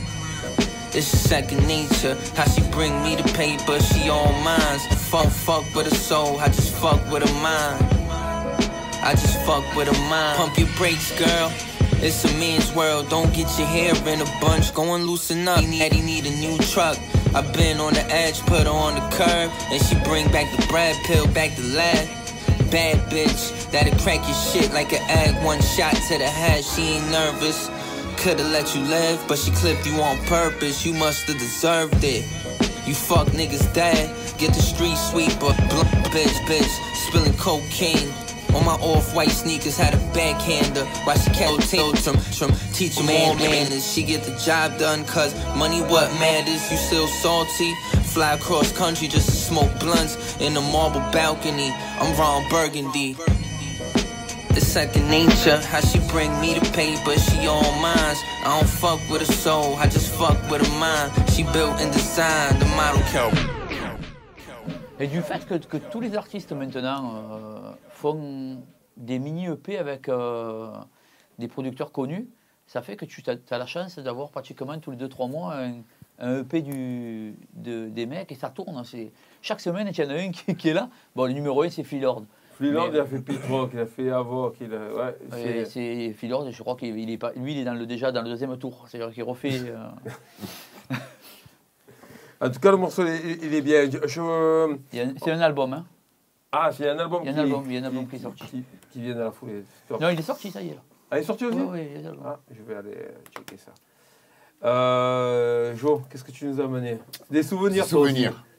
It's the second nature, how she bring me the paper, she on mine. Fuck with her soul, I just fuck with her mind. I just fuck with a mind. Pump your brakes, girl. It's a man's world. Don't get your hair in a bunch. Go and loosen up. He need a new truck. I've been on the edge, put her on the curb, and she bring back the Brad pill, back the lab. Bad bitch, that'll crack your shit like an egg. One shot to the head. She ain't nervous. Could've let you live, but she clipped you on purpose. You must've deserved it. You fuck niggas dead. Get the street sweeper. Bitch, spilling cocaine. On my off-white sneakers, had a backhander. Why she can't teach man manners. She get the job done, cause money what matters. You still salty? Fly across country just to smoke blunts in a marble balcony. I'm Ron Burgundy. The second nature, how she bring me the paper, she on mine. I don't fuck with her soul, I just fuck with her mind. She built and designed the model cow. Et du fait que tous les artistes maintenant font des mini-EP avec des producteurs connus, ça fait que tu as la chance d'avoir pratiquement tous les 2-3 mois un EP des mecs et ça tourne. Chaque semaine, il y en a un qui est là. Bon, le numéro 1, c'est Phil Lord. Phil Lord, il a fait Pit Rock, il a fait Avoc. C'est Phil Lord, je crois qu'il est pas. Lui, il est déjà dans le 2e tour. C'est-à-dire qu'il refait. En tout cas, le morceau, il est bien. C'est un album, hein. Ah, c'est un album qui est sorti. Qui vient de la foulée. Non, il est sorti, ça y est. Là. Ah, il est sorti aussi? Oui, il est sorti. Ah, je vais aller checker ça. Jo, qu'est-ce que tu nous as amené? Des souvenirs.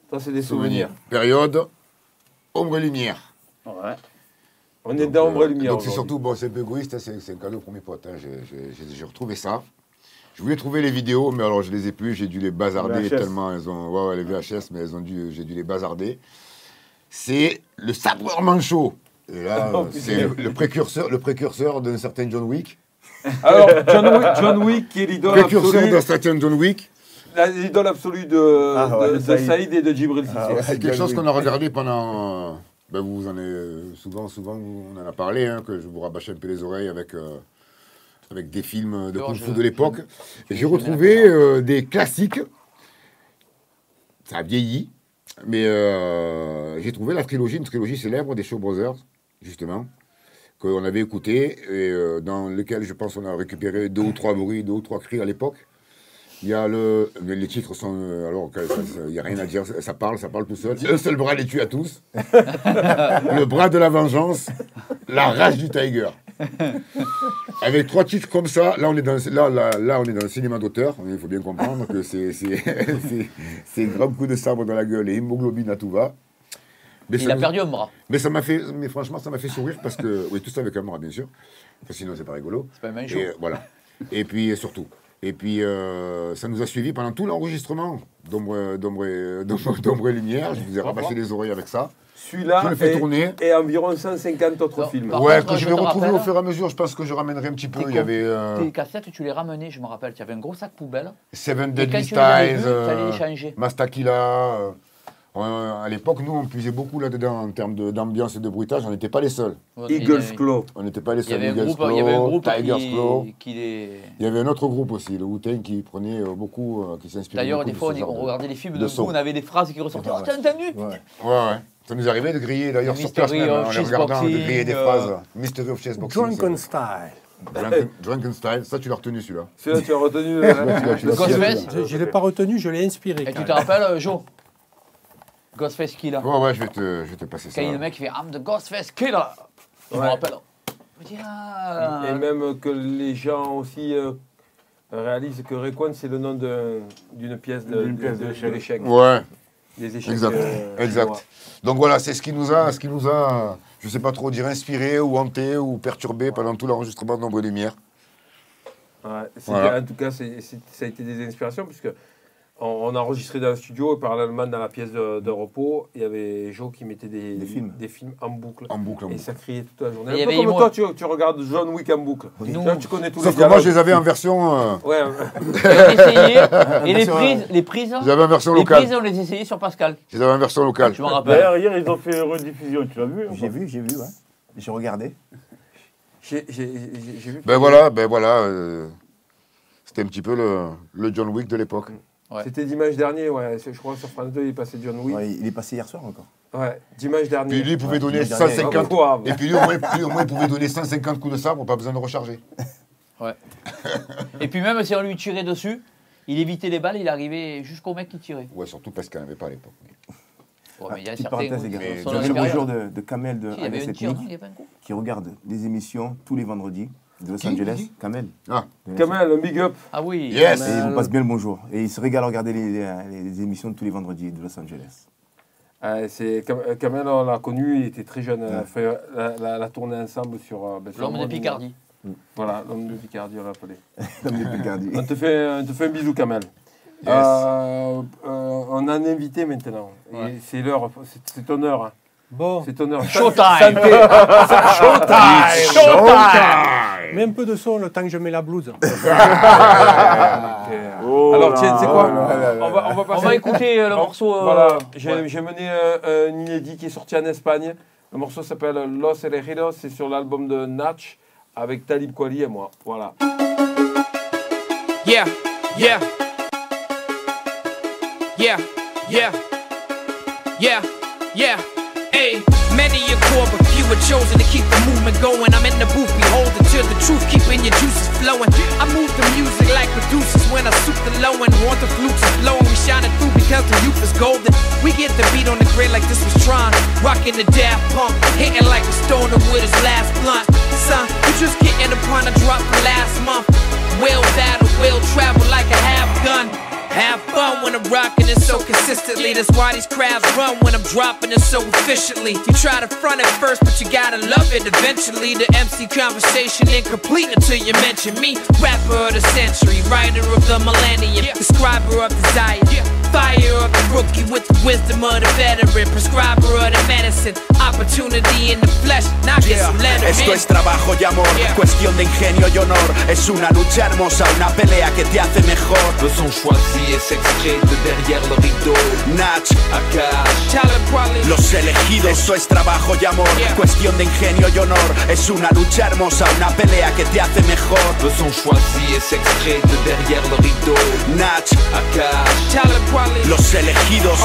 Toi, c'est des souvenirs. Période ombre et lumière. Ouais. On est dans ombre et lumière. Donc c'est surtout, bon, c'est un peu égoïste, c'est un cadeau pour mes potes. Hein. J'ai retrouvé ça. Je voulais trouver les vidéos, mais alors je les ai plus, j'ai dû les bazarder tellement elles ont... Ouais, les VHS, mais j'ai dû les bazarder. C'est le sabreur manchot. Et là, c'est le précurseur d'un certain John Wick. Alors, John Wick qui est l'idole précurseur d'un certain John Wick. l'idole absolue de Saïd et de Djibril Cissé. C'est quelque chose qu'on a regardé pendant... vous en avez souvent, on en a parlé, hein, que je vous rabâchais un peu les oreilles avec des films de kung-fu de l'époque. Et j'ai retrouvé des classiques. Ça a vieilli, mais j'ai trouvé une trilogie célèbre des Shaw Brothers, justement, qu'on avait écouté, et dans lequel je pense qu'on a récupéré 2 ou 3 bruits, 2 ou 3 cris à l'époque. Il y a les titres sont... alors, il n'y a rien à dire, ça parle tout seul. Un seul bras les tue à tous. Le bras de la vengeance. La rage du Tiger. Avec 3 titres comme ça, là on est dans le cinéma d'auteur. Il faut bien comprendre que c'est un grand coup de sabre dans la gueule et hémoglobine à tout va. Mais il a perdu un bras. Mais franchement, ça m'a fait sourire parce que... Oui, tout ça avec un bras, bien sûr. Parce que sinon, c'est pas rigolo. C'est pas un show. Voilà. Et puis, surtout... Et puis, ça nous a suivis pendant tout l'enregistrement d'Ombre et Lumière. Je vous ai rabâché les oreilles avec ça. Celui-là et environ 150 autres films. Ouais, que je vais retrouver au fur et à mesure. Je pense que je ramènerai un petit peu. Il y avait... Tes cassettes, tu les ramenais, je me rappelle. Tu avais un gros sac poubelle. Seven Deadly Styles, Mastakila... à l'époque, nous, on puisait beaucoup là-dedans en termes d'ambiance et de bruitage. On n'était pas les seuls. Eagles Claw. On n'était pas les seuls. Il y avait un groupe Tiger's Claw. Il y avait un autre groupe aussi, le Wu-Tang, qui prenait beaucoup, qui s'inspirait. D'ailleurs, des fois, on regardait les films de vous, on avait des phrases qui ressortaient. Oh, t'as entendu? Ouais. Ça nous arrivait de griller, d'ailleurs, sur place même, en les regardant, de griller des phrases. Mystery of Chessboxing. Drunken Style. Drunken Style, ça tu l'as retenu celui-là. Celui-là tu as retenu. Ghostface. Je ne l'ai pas retenu, je l'ai inspiré. Et tu te rappelles, Joe? Ghostface Killer. Ouais, je vais te passer ça. Quand il y a le mec qui fait I'm the Ghostface Killer. Je me rappelle. Et même que les gens aussi réalisent que Rayquan c'est le nom d'une pièce d'échecs. Ouais. Des échecs. Exact. Donc voilà, c'est ce qui nous a, je sais pas trop dire, inspiré ou hanté ou perturbé pendant tout l'enregistrement d'Ombre et Lumière. Ouais, voilà. En tout cas, ça a été des inspirations puisque on a enregistré dans le studio et parallèlement dans la pièce de repos, il y avait Joe qui mettait des films en boucle. Et ça criait toute la journée. Un peu comme toi, tu regardes John Wick en boucle. Tu connais tous les dialogues. Moi, je les avais en version... Ouais. Et les prises, j'avais en version locale. Les prises, on les essayait sur Pascal. Je les avais en version locale. Je me rappelle. D'ailleurs, hier, ils ont fait une rediffusion, tu l'as vu? J'ai vu, ouais. J'ai regardé. J'ai vu. Ben voilà. C'était un petit peu le John Wick de l'époque. Ouais. C'était dimanche dernier, ouais. Je crois sur France 2, il est passé John Wick. Ouais, il est passé hier soir encore. Ouais, dimanche dernier. Puis lui, il pouvait donner 150. Et puis lui, au moins, il pouvait donner 150 coups de sabre, pas besoin de recharger. Ouais. Et puis même si on lui tirait dessus, il évitait les balles, il arrivait jusqu'au mec qui tirait. Ouais, surtout parce qu'il n'y en avait pas à l'époque. Ouais, mais il y a petite certains. parenthèse, les gars. J'avais le bonjour de Kamel de Technique qui regarde des émissions tous les vendredis. De Los Angeles, Kamel. Kamel, un big up. Ah oui. Yes. Et il vous passe bien le bonjour. Et il se régale à regarder les émissions de tous les vendredis de Los Angeles. Kamel, on l'a connu, il était très jeune. On a fait la tournée ensemble sur... L'homme de Picardie. Voilà, l'homme de Picardie, on l'a appelé. L'homme de Picardie. On te fait un bisou, Kamel. Yes. On a un invité maintenant. Ouais. C'est l'heure, c'est ton heure. Hein. Bon. C'est ton heure. Showtime. Showtime. Mets un peu de son le temps que je mets la blouse. Alors tiens, c'est quoi? On va écouter le morceau. Voilà, j'ai mené un inédit qui est sorti en Espagne. Le morceau s'appelle Los Elegidos, c'est sur l'album de Natch avec Talib Kweli et moi. Voilà. Yeah, yeah. Yeah, yeah. Yeah, yeah. Hey, many are called, but few are chosen to keep the movement going. I'm in the booth, beholden to the truth, keeping your juices flowing. I move the music like producers when I soup the low and want the flutes is blowing. We shining through because the youth is golden. We get the beat on the grid like this was Tron, rocking the Daft Punk, hitting like a stoner with his last blunt. Son, you just getting upon a drop from last month. Well battle, well travel like a half gun. Have fun when I'm rocking it so consistently. That's why these crowds run when I'm dropping it so efficiently. You try to front it first, but you gotta love it eventually. The MC conversation incomplete until you mention me. Rapper of the century, writer of the millennium, describer of desire. Fire of the rookie with the wisdom of the veteran. Prescriber of the medicine. Opportunity in the flesh. Now get some letter. Esto es trabajo y amor, cuestión de ingenio y honor. Es una lucha hermosa, una pelea que te hace mejor. Le son choisi et s'extrait de derrière le rideau. Nach, Akash, los elegidos. Esto es trabajo y amor, cuestión de ingenio y honor. Es una lucha hermosa, una pelea que te hace mejor. Le son choisi et s'extrait de derrière le rideau. Nach, Akash, los elegidos.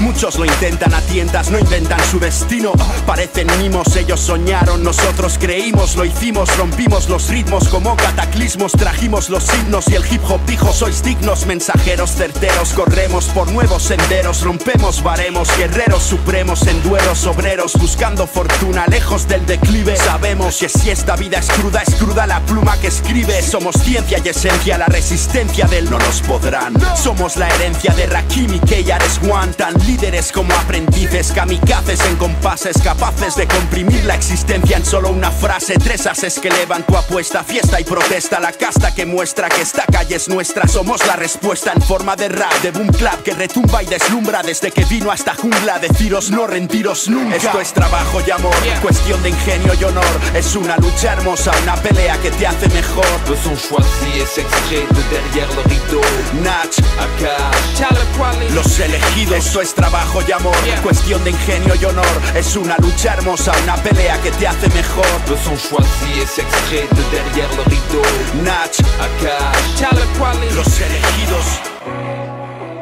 Muchos lo intentan a tientas, no inventan su destino. Parecen mimos, ellos soñaron, nosotros creímos, lo hicimos, rompimos los ritmos como cataclismos, trajimos los himnos y el hip hop dijo sois dignos, mensajeros certeros, corremos por nuevos senderos, rompemos baremos, guerreros supremos en duelos, obreros buscando fortuna lejos del declive. Sabemos que si esta vida es cruda la pluma que escribe. Somos ciencia y esencia, la resistencia del no nos podrán. Somos la herencia de Rakim y Keyares One, tan líderes como aprendices, kamikazes en compases, capaces de comprimir la existencia en solo una frase. Tres ases que elevan tu apuesta, fiesta y protesta, la casta que muestra que esta calle es nuestra. Somos la respuesta en forma de rap, de boom clap que retumba y deslumbra desde que vino a esta jungla. Deciros no, rendiros nunca. Esto es trabajo y amor, cuestión de ingenio y honor. Es una lucha hermosa, una pelea que te hace mejor. Le son choisi et s'extrait de derrière le rideau. Nach, Akash, los elegidos. Esto es trabajo y amor, cuestión de ingenio y honor. Es una lucha hermosa, una pelea que te hace mejor. Le son choisi et s'extrait de derrière le rideau. Nach, Akash, los elegidos.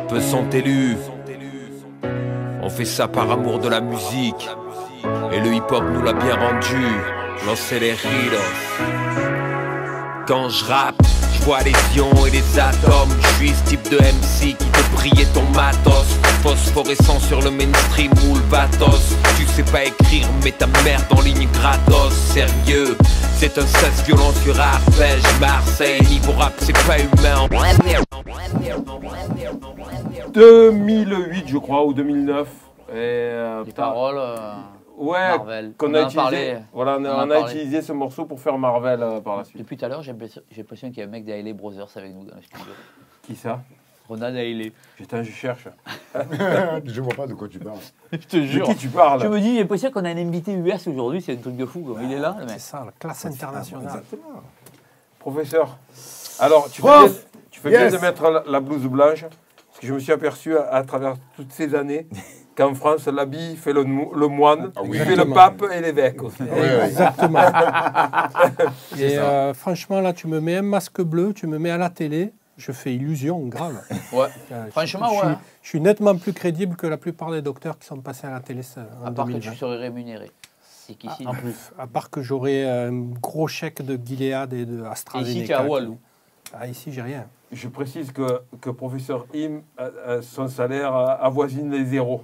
Peu sont élus. On fait ça par amour de la musique. Et le hip-hop nous l'a bien rendu. Los elegidos. Quand je rappe, je vois les ions et les atomes. Je suis ce type de MC qui te brille ton matos. Phosphorescent sur le mainstream ou le batos. Tu sais pas écrire, mais ta merde en ligne gratos. Sérieux, c'est un 16 violent sur Arpège. Marseille, niveau rap, c'est pas humain. 2008, je crois, ou 2009. Et, les paroles. Ouais, Marvel. Qu'on a utilisé. Voilà, on a utilisé ce morceau pour faire Marvel par la suite. Depuis tout à l'heure, j'ai l'impression qu'il y a un mec d'Ailey Brothers avec nous dans le studio. Qui ça? Ronan Ailey. Putain, je cherche. Je vois pas de quoi tu parles. Je te jure. De qui tu parles? Je me dis, j'ai l'impression qu'on a un invité US aujourd'hui, c'est un truc de fou. Quoi. Il est là, le mec. C'est ça, la classe internationale. Exactement. Professeur, alors tu fais bien de mettre la blouse blanche, parce que je me suis aperçu à travers toutes ces années qu'en France, l'habit fait le moine, il fait le pape et l'évêque aussi. Exactement. Et franchement, là, tu me mets un masque bleu, tu me mets à la télé, je fais illusion grave. Ouais. Franchement, ouais. Je suis nettement plus crédible que la plupart des docteurs qui sont passés à la télé en 2020. À part que tu serais rémunéré. En plus, à part que j'aurais un gros chèque de Gilead et de AstraZeneca. Et ici, tu es à Walou. Ici, j'ai rien. Je précise que professeur Im, son salaire avoisine les zéros.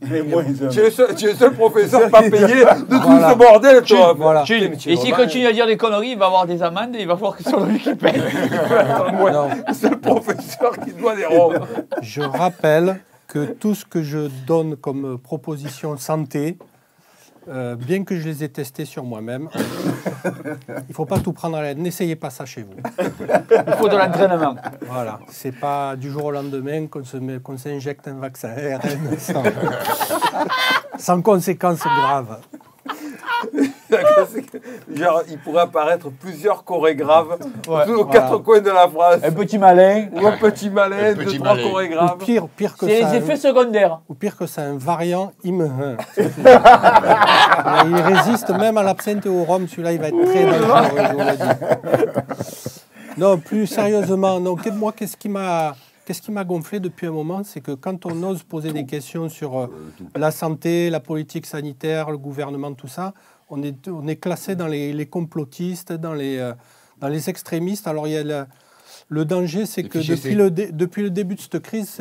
Tu es le seul professeur pas payé de tout ce bordel, toi. Voilà. Et s'il continue à dire des conneries, il va avoir des amendes et il va falloir que ce soit lui qui paye. Le seul professeur qui doit des robes. Je rappelle que tout ce que je donne comme proposition santé, bien que je les ai testés sur moi-même, il ne faut pas tout prendre à l'aide. N'essayez pas ça chez vous. Il faut de l'entraînement. Voilà. C'est pas du jour au lendemain qu'on s'injecte un vaccin ARN sans conséquences graves. Genre, il pourrait apparaître plusieurs chorégraphes aux quatre coins de la France. Un petit malin. Ou un petit malin, deux, trois chorégraphes. Ou pire que ça. C'est les effets secondaires. Ou pire que ça, un variant IM1. Il résiste même à l'absinthe et au rhum. Celui-là, il va être très dangereux, je vous l'ai dit. Non, plus sérieusement, moi, qu'est-ce qui m'a gonflé depuis un moment, c'est que quand on ose poser des questions sur la santé, la politique sanitaire, le gouvernement, tout ça, on est classé dans les complotistes, dans les extrémistes. Alors, il y a le danger, c'est que depuis le début de cette crise,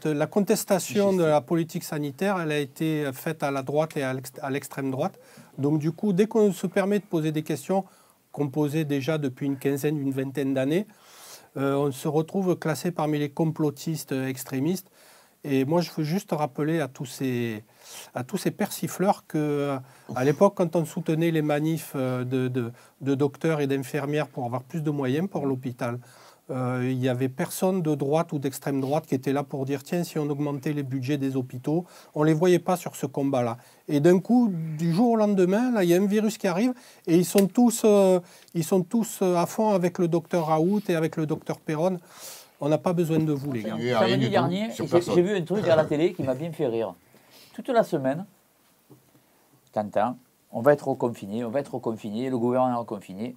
la contestation de la politique sanitaire, elle a été faite à la droite et à l'extrême droite. Donc, du coup, dès qu'on se permet de poser des questions qu'on posait déjà depuis une vingtaine d'années, on se retrouve classé parmi les complotistes extrémistes. Et moi, je veux juste rappeler à tous ces persifleurs qu'à l'époque, quand on soutenait les manifs de docteurs et d'infirmières pour avoir plus de moyens pour l'hôpital, il n'y avait personne de droite ou d'extrême droite qui était là pour dire tiens, si on augmentait les budgets des hôpitaux, on ne les voyait pas sur ce combat-là. Et d'un coup, du jour au lendemain, là, il y a un virus qui arrive et ils sont tous à fond avec le docteur Raoult et avec le docteur Perron. On n'a pas besoin de vous, les gars. Samedi dernier, j'ai vu un truc à la télé qui m'a bien fait rire. Toute la semaine, Quentin, on va être reconfiné, le gouvernement est reconfiné.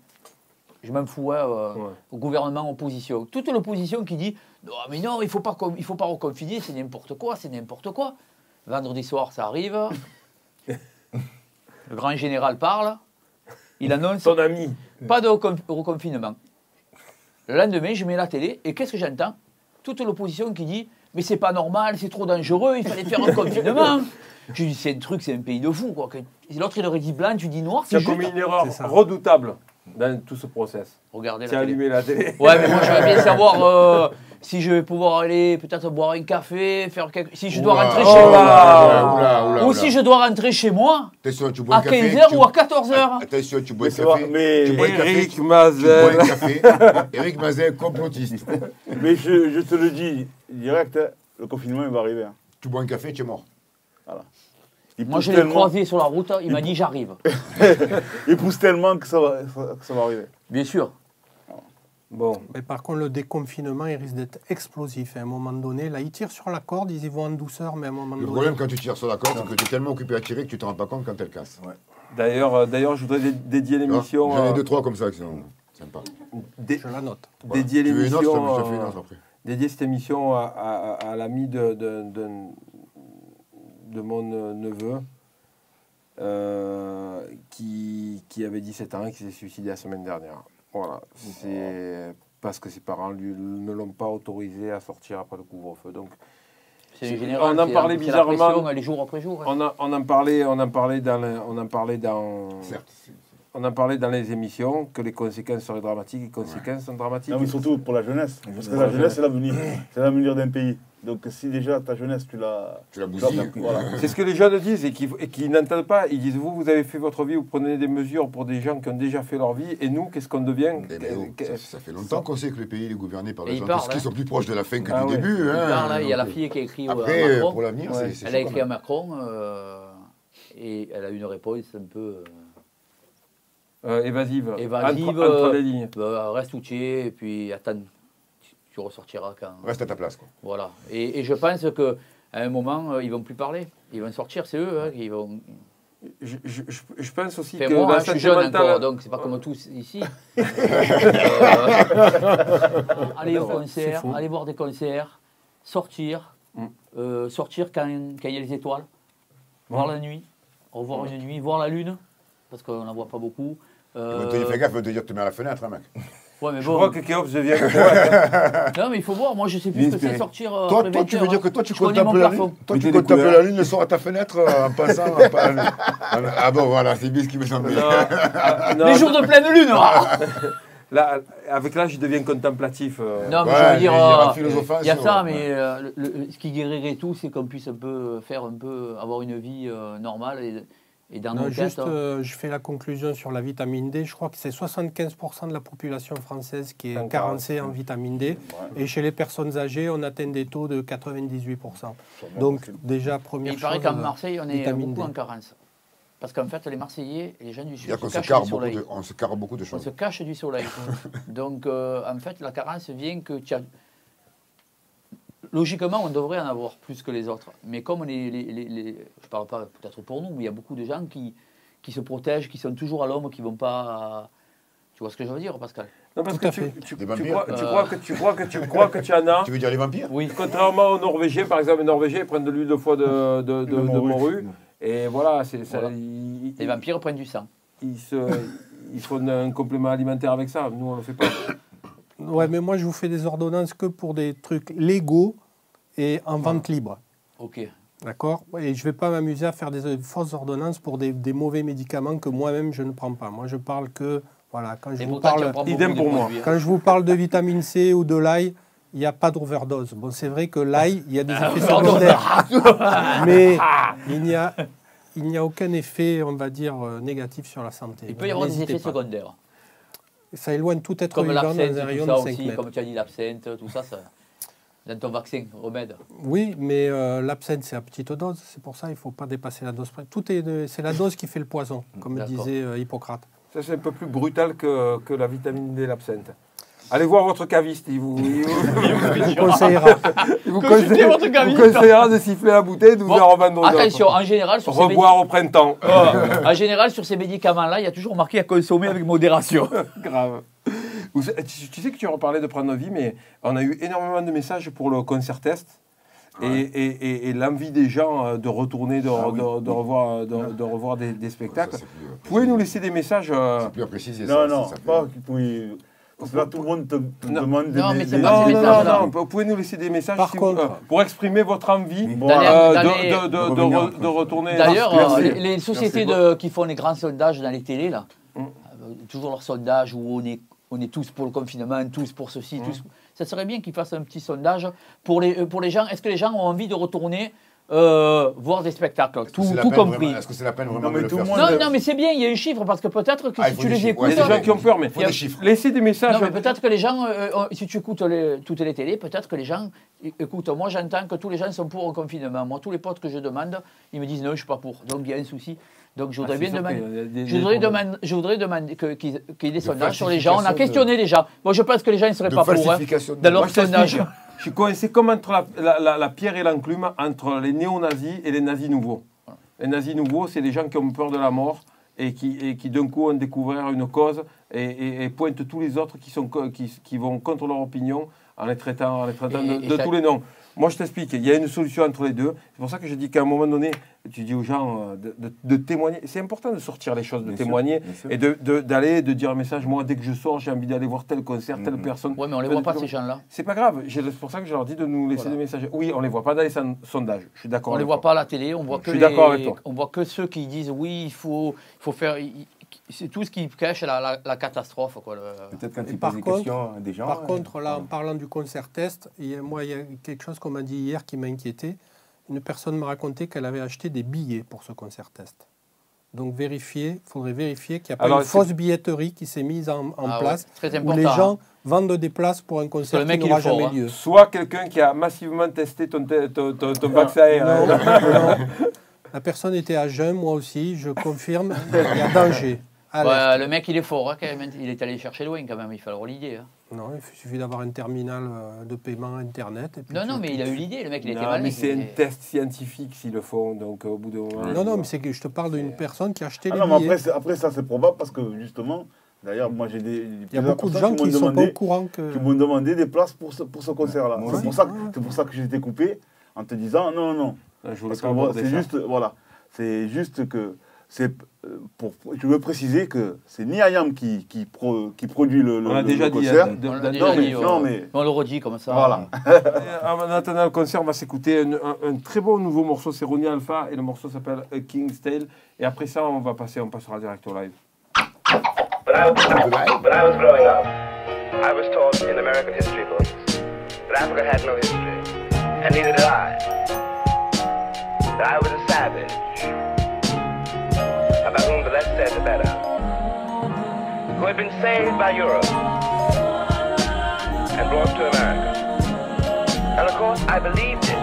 Je m'en fous, au gouvernement, opposition. Toute l'opposition qui dit « Non, mais non, il faut pas reconfiner, c'est n'importe quoi. » Vendredi soir, ça arrive. Le grand général parle. Il annonce ton ami. Pas de reconfinement. Le lendemain, je mets la télé et qu'est-ce que j'entends? Toute l'opposition qui dit « Mais c'est pas normal, c'est trop dangereux, il fallait faire un confinement. » Je dis, c'est un pays de fou, quoi. L'autre, il aurait dit blanc, tu dis noir, c'est juste. C'est comme une erreur redoutable dans tout ce process. Regardez tu as allumé la télé. Ouais, mais moi, j'aimerais bien savoir si je vais pouvoir aller peut-être boire un café, si je dois rentrer chez moi. Ou si je dois rentrer chez moi à 15h ou à 14h. Attention, tu bois un café. Mais Eric Mazel. Eric Mazel, complotiste. Mais je te le dis direct, le confinement, il va arriver. Tu bois un café, tu es mort. Voilà. Moi, je l'ai croisé sur la route, il m'a dit j'arrive. Il pousse tellement que ça va arriver. Bien sûr. Bon. Mais par contre, le déconfinement, il risque d'être explosif à un moment donné. Là, ils tirent sur la corde, ils y vont en douceur, mais à un moment donné... Le problème, quand tu tires sur la corde, c'est que tu es tellement occupé à tirer que tu ne te rends pas compte quand elle casse. Ouais. D'ailleurs, je voudrais dédier l'émission... J'en ai 2-3 comme ça qui sont sympas. Je la note. Dédier l'émission... Dédier cette émission à l'ami de mon neveu qui avait 17 ans et qui s'est suicidé la semaine dernière. Voilà, c'est parce que ses parents ne l'ont pas autorisé à sortir après le couvre-feu. Donc, on en parlait bizarrement. Les jours après jour. On en parlait dans les émissions que les conséquences seraient dramatiques. Les conséquences sont dramatiques. Non, mais surtout pour la jeunesse. Parce que la jeunesse, c'est l'avenir. C'est l'avenir d'un pays. Donc si déjà ta jeunesse, tu l'as bousillée. Voilà. C'est ce que les jeunes disent et qui n'entendent pas. Ils disent, vous avez fait votre vie, vous prenez des mesures pour des gens qui ont déjà fait leur vie. Et nous, qu'est-ce qu'on devient? Ça fait longtemps qu'on sait que le pays est gouverné par des gens qui sont plus proches de la fin que du début. Il y a la fille qui a écrit à Macron. Pour l'avenir, elle a écrit à Macron et elle a eu une réponse un peu... évasive. Entre les lignes. Reste où tu es et puis attends. Tu ressortiras quand... Reste à ta place, quoi. Voilà. Et je pense qu'à un moment, ils ne vont plus parler. Ils vont sortir, c'est eux. Ils vont... Je pense aussi que... Moi, je suis jeune encore, donc c'est pas comme tous ici. Aller au concert, aller voir des concerts, sortir, sortir quand il y a les étoiles, voir la nuit, revoir une nuit, voir la lune, parce qu'on n'en voit pas beaucoup. Fais gaffe, te dire que tu mets à la fenêtre, hein, mec. Ouais, mais je bon. crois que Kéops devient... Non, mais il faut voir. Moi, je sais plus ce que c'est sortir. Toi, tu veux dire que toi, tu contemples la lune. Toi, tu contemples la lune le soir à ta fenêtre en passant. Ah bon, voilà, c'est bien ce qui me semble. Les jours de pleine lune. Là, avec l'âge, je deviens contemplatif. Non, mais je veux dire, il y a ça, mais ce qui guérirait tout, c'est qu'on puisse avoir une vie normale. Et dans nos juste, je fais la conclusion sur la vitamine D. Je crois que c'est 75% de la population française qui est carencée en vitamine D. Ouais. Et chez les personnes âgées, on atteint des taux de 98%. Donc déjà, première chose... Il paraît qu'en Marseille, on est beaucoup en carence. Parce qu'en fait, les Marseillais, les gens du Sud, on se carre beaucoup de choses. On se cache du soleil. Donc, en fait, la carence vient que tu as... Logiquement, on devrait en avoir plus que les autres. Mais comme je ne parle pas peut-être pour nous, mais il y a beaucoup de gens qui se protègent, qui sont toujours à l'homme, qui ne vont pas... Tu vois ce que je veux dire, Pascal? Non, parce que tu crois que tu en as. Tu veux dire les vampires? Oui. Contrairement aux Norvégiens, par exemple, les Norvégiens prennent de l'huile de foie de morue. Et voilà, les vampires prennent du sang. Ils font un complément alimentaire avec ça. Nous, on ne le fait pas. Ouais, mais moi, je vous fais des ordonnances que pour des trucs légaux et en vente libre. Ok. D'accord? Et je ne vais pas m'amuser à faire des fausses ordonnances pour des mauvais médicaments que moi-même, je ne prends pas. Moi, je parle que... Voilà, quand je vous parle... Idem pour moi. Quand je vous parle de vitamine C ou de l'ail, il n'y a pas d'overdose. Bon, c'est vrai que l'ail, il y a des effets secondaires. Mais il n'y a aucun effet, on va dire, négatif sur la santé. Il peut y avoir des effets secondaires. Ça éloigne tout être comme vivant dans un rayon de 5 aussi, mètres. comme tu as dit, l'absinthe, tout ça, dans ton vaccin, remède. Oui, mais l'absinthe, c'est à petite dose. C'est pour ça qu'il ne faut pas dépasser la dose. C'est la dose qui fait le poison, comme disait Hippocrate. Ça, c'est un peu plus brutal que la vitamine D, l'absinthe. Allez voir votre caviste, il vous conseillera. Il vous conseillera de siffler la bouteille, de vous en revendre. Attention, en général, sur revoir au printemps. En général, sur ces médicaments-là, il y a toujours marqué à consommer avec modération. Grave. Tu sais que tu en parlais de prendre vie, mais on a eu énormément de messages pour le concert test. Et l'envie des gens de retourner, de revoir des spectacles. Pouvez nous laisser des messages C'est plus à préciser. Non, pas que parce que là, tout le monde te demande des messages. Non, vous pouvez nous laisser des messages pour exprimer votre envie de retourner. D'ailleurs, les sociétés qui font les grands sondages dans les télés, là, toujours leur sondage où on est tous pour le confinement, tous pour ceci, tous. Ça serait bien qu'ils fassent un petit sondage pour les gens. Est-ce que les gens ont envie de retourner voir des spectacles, tout compris. Est-ce que c'est la peine vraiment de le faire? Non, mais c'est bien, il y a un chiffre, parce que peut-être que si tu les écoutes... Il y a des gens qui ont peur, mais il faut des chiffres. Laissez des messages. Non, mais peut-être que les gens, si tu écoutes toutes les télés, peut-être que les gens... Écoute, moi j'entends que tous les gens sont pour un confinement. Moi, tous les potes que je demande, ils me disent non, je ne suis pas pour. Donc il y a un souci. Donc je voudrais bien demander... Je voudrais demander qu'il y ait des sondages sur les gens. On a questionné les gens. Moi, je pense que les gens ne seraient pas pour. Dans leur sondage. Je suis coincé comme entre la pierre et l'enclume, entre les néo-nazis et les nazis nouveaux. Les nazis nouveaux, c'est les gens qui ont peur de la mort et qui d'un coup ont découvert une cause et pointent tous les autres qui vont contre leur opinion en les traitant de tous les noms. Moi, je t'explique, il y a une solution entre les deux. C'est pour ça que je dis qu'à un moment donné, tu dis aux gens de témoigner. C'est important de sortir les choses, de témoigner et d'aller, de dire un message. Moi, dès que je sors, j'ai envie d'aller voir tel concert, telle personne. Oui, mais on ne les voit pas, ces gens-là. C'est pas grave. C'est pour ça que je leur dis de nous laisser des messages. Oui, on ne les voit pas dans les sondages. Je suis d'accord. On ne les voit pas à la télé. On voit que ceux qui disent oui, il faut faire... C'est tout ce qui cache la catastrophe. Peut-être quand ils posent des questions à des gens. Par contre, là, en parlant du concert test, il y a quelque chose qu'on m'a dit hier qui m'a inquiété. Une personne m'a raconté qu'elle avait acheté des billets pour ce concert test. Donc, il faudrait vérifier qu'il n'y a pas une fausse billetterie qui s'est mise en place, où les gens vendent des places pour un concert qui n'aura jamais lieu. Soit quelqu'un qui a massivement testé ton vaccin. Non. La personne était à jeun, moi aussi, je confirme, il y a danger. Ouais, le mec, il est fort, hein, quand même. Il est allé chercher loin, quand même. Il fallait avoir l'idée. Hein. Non, il suffit d'avoir un terminal de paiement Internet. Et puis non, mais il a eu l'idée. Le mec, il était mal. Mais c'est un test scientifique s'ils le font, donc au bout de moment. Non, mais c'est que je te parle d'une personne qui a acheté les billets. Après, ça, c'est probable parce que, justement, d'ailleurs, moi, j'ai il y a beaucoup de gens qui ne sont pas au courant que... qui m'ont demandé des places pour ce concert-là. C'est pour ça que j'ai été coupé en te disant non. C'est juste que je veux préciser que c'est ni Ayam qui produit le concert. On le redit comme ça. Voilà. En attendant le concert, on va s'écouter un très beau nouveau morceau, c'est Ronnie Alpha, et le morceau s'appelle A King's Tale. Et après ça, on passera direct au live. When I was growing up, I was taught in American history books that Africa had no history, and neither did I. That I was a savage, about whom the less said the better, who had been saved by Europe and brought to America. And of course, I believed it.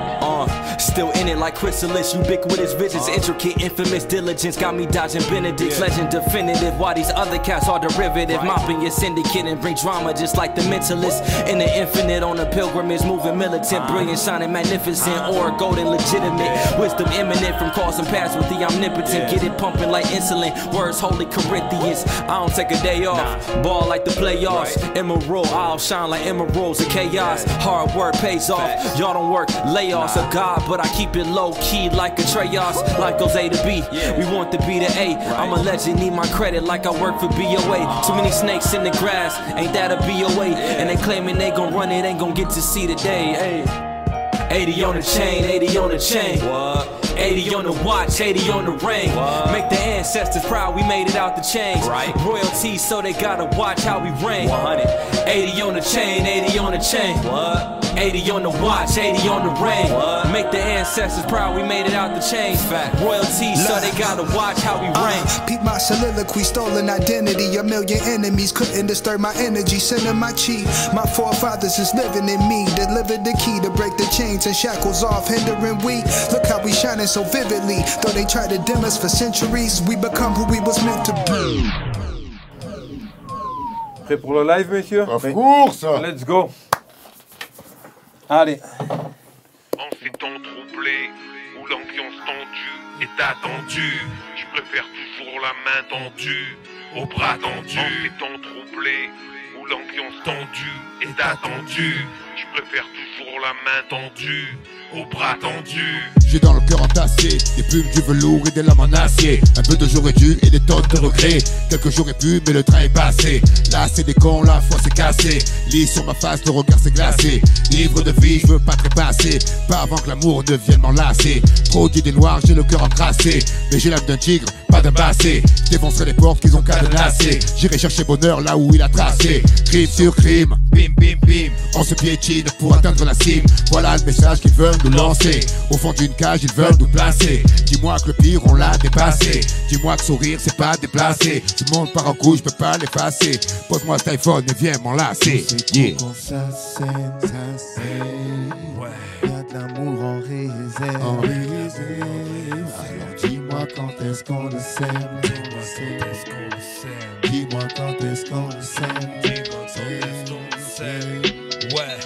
Still in it like chrysalis, ubiquitous visions, intricate, infamous diligence got me dodging Benedict's legend definitive. While these other cats are derivative, mopping your syndicate and bring drama just like the mentalist. In the infinite on a pilgrimage, moving militant, brilliant, shining, magnificent, or golden, legitimate. Wisdom imminent from causing paths with the omnipotent. Get it pumping like insulin, words holy Corinthians. I don't take a day off, ball like the playoffs. Emerald, I'll shine like emeralds in chaos. Hard work pays off, y'all don't work layoffs. A god, but I keep it low key like a Treyarch. Life goes A to B, we want the B to A. I'm a legend, need my credit like I work for BOA. Too many snakes in the grass, ain't that a BOA? And they claiming they gon' run it, ain't gon' get to see the day. 80 on the chain, 80 on the chain. 80 on the watch, 80 on the ring. Make the ancestors proud, we made it out the chains. Royalty, so they gotta watch how we reign. 80 on the chain, 80 on the chain. What? 80 on the watch, 80 on the ring. What? Make the ancestors proud, we made it out the chain. Fact. Royalty, so they gotta watch how we reign. Peep my soliloquy, stolen identity. A million enemies couldn't disturb my energy. Sending my chi, my forefathers is living in me. Delivered the key to break the chains and shackles off, hindering we. Look how we shining so vividly. Though they try to dim us for centuries, we become who we was meant to be. Prêt pour le live, messieurs? Of course. Let's go. Allez. En ces temps troublés, où l'ambiance tendue est attendue, je préfère toujours la main tendue, au bras tendu. En ces temps troublés, où l'ambiance tendue est attendue, je préfère toujours la main tendue, au bras tendu. J'ai dans le cœur entassé des plumes, du velours et des lames en acier. Un peu de j'aurais dû et des tonnes de regrets. Quelques jours et plus, mais le train est passé. Là c'est des cons, la foi c'est cassé. Lis sur ma face, le regard s'est glacé. Ivre de vie, je veux pas trépasser. Pas avant que l'amour ne vienne m'enlacer. Trop d'idées noires, j'ai le cœur encrassé. Mais j'ai l'âme d'un tigre, pas d'un bassé. Je défoncerai les portes qu'ils ont cadenassées. J'irai chercher bonheur là où il a tracé. Crime sur crime, bim bim bim. On se piétine pour atteindre la cime. Voilà le message qu'ils veulent nous lancer. Au fond d'une cage, ils veulent nous placer. Dis-moi que le pire, on l'a dépassé. Dis-moi que sourire, c'est pas déplacé. Tout le monde part en couille, je peux pas l'effacer. Pose-moi cet iPhone et viens m'enlacer. Yeah. Ça saigne, ouais. Y'a de l'amour en réserve. Alors dis-moi quand est-ce qu'on le sème. Dis-moi quand est-ce qu'on le sème. Ouais.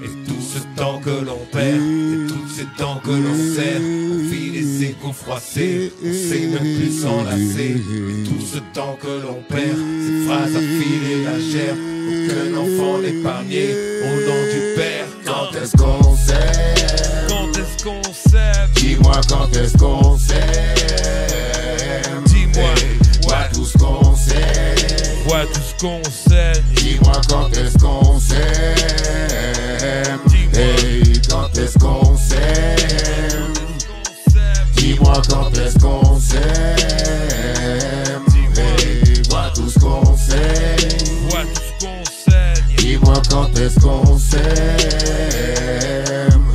Et tout ce temps que l'on perd, et tous ces temps que l'on serre, on vit les égos froissés, on sait ne plus s'enlacer. Et tout ce temps que l'on perd, ces phrases à filer la chair, aucun enfant n'épargné au nom du Père. Quand est-ce qu'on s'aime? Quand est-ce qu'on s'aime? Dis-moi quand est-ce qu'on s'aime. Dis-moi, vois tout ce qu'on sait. Vois tout ce qu'on saigne. Dis-moi quand est-ce qu'on s'aime. Hey, quand est-ce qu'on s'aime? Dis-moi quand est-ce qu'on s'aime. Hey, vois tout ce qu'on sait. Vois tout ce qu'on saigne. Dis-moi quand est-ce qu'on s'aime.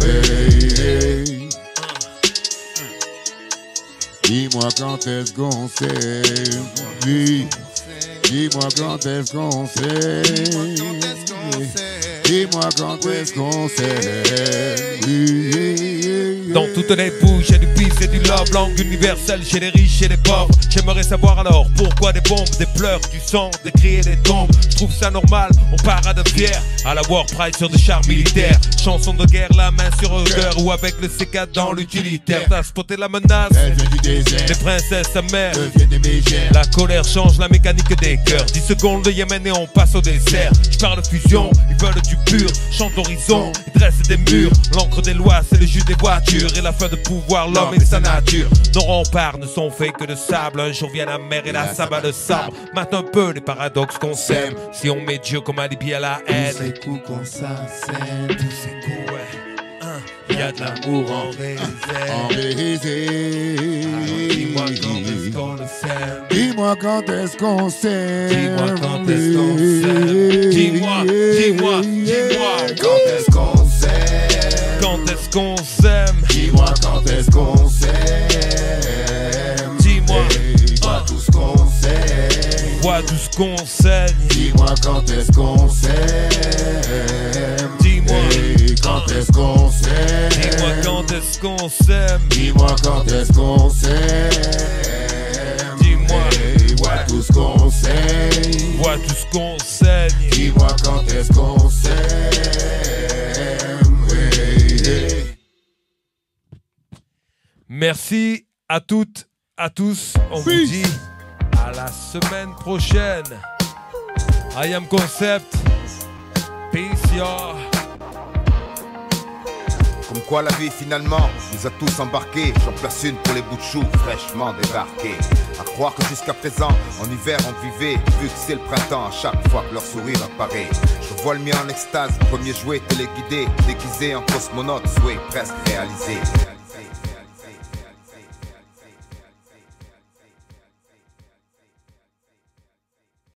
Hey, hey. Dis-moi quand est-ce qu'on s'aime. Oui. Dis-moi quand est-ce qu'on s'aime. Dis-moi quand est-ce qu'on s'aime. Dans toutes les bouches, y'a du peace et du love. Langue universelle chez les riches et les pauvres. J'aimerais savoir alors pourquoi des bombes, des pleurs, du sang, des cris et des tombes. Je trouve ça normal, on parade fier à la War Pride sur des chars militaires. Chanson de guerre, la main sur le cœur, ou avec le C4 dans l'utilitaire. T'as spoté la menace, elle vient du désert. Les princesses sa mère deviennent des mégères. La colère change la mécanique des cœurs. 10 secondes de Yémen et on passe au dessert. Je parle de fusion, ils veulent du pur. Chante l'horizon, ils dressent des murs. L'encre des lois, c'est le jus des voitures. Et la fin de pouvoir, l'homme et sa nature. Nos remparts ne sont faits que de sable. Un jour vient la mer et la sable de sable. Mate un peu les paradoxes qu'on sème. Si on met Dieu comme alibi à la haine. Tous ces coups qu'on s'assène. Tous ces coups, ouais. Y'a de l'amour en réserve. En réserve. Dis-moi quand est-ce qu'on le sème. Dis-moi quand est-ce qu'on s'aime. Dis-moi quand est-ce qu'on s'aime. Dis-moi, dis-moi, dis-moi. Quand est-ce qu'on s'aime. Quand est-ce qu'on s'aime. Dis-moi quand est-ce qu'on s'aime. Dis-moi, vois tout ce qu'on sait. Vois tout ce qu'on saigne. Dis-moi quand est-ce qu'on s'aime. Dis-moi quand est-ce qu'on s'aime. Dis-moi quand est-ce qu'on s'aime. Dis-moi quand est-ce qu'on s'aime. Dis-moi, vois tout ce qu'on sait. Vois tout ce qu'on saigne. Dis-moi quand est-ce qu'on s'aime. Merci à toutes, à tous. On vous dit à la semaine prochaine. I Am Concept. Peace, y'all. Comme quoi la vie finalement nous a tous embarqués. J'en place une pour les bouts de choux fraîchement débarqués. À croire que jusqu'à présent en hiver on vivait. Vu que c'est le printemps à chaque fois que leur sourire apparaît. Je vois le mien en extase, premier jouet téléguidé. Déguisé en cosmonaute, souhait presque réalisé.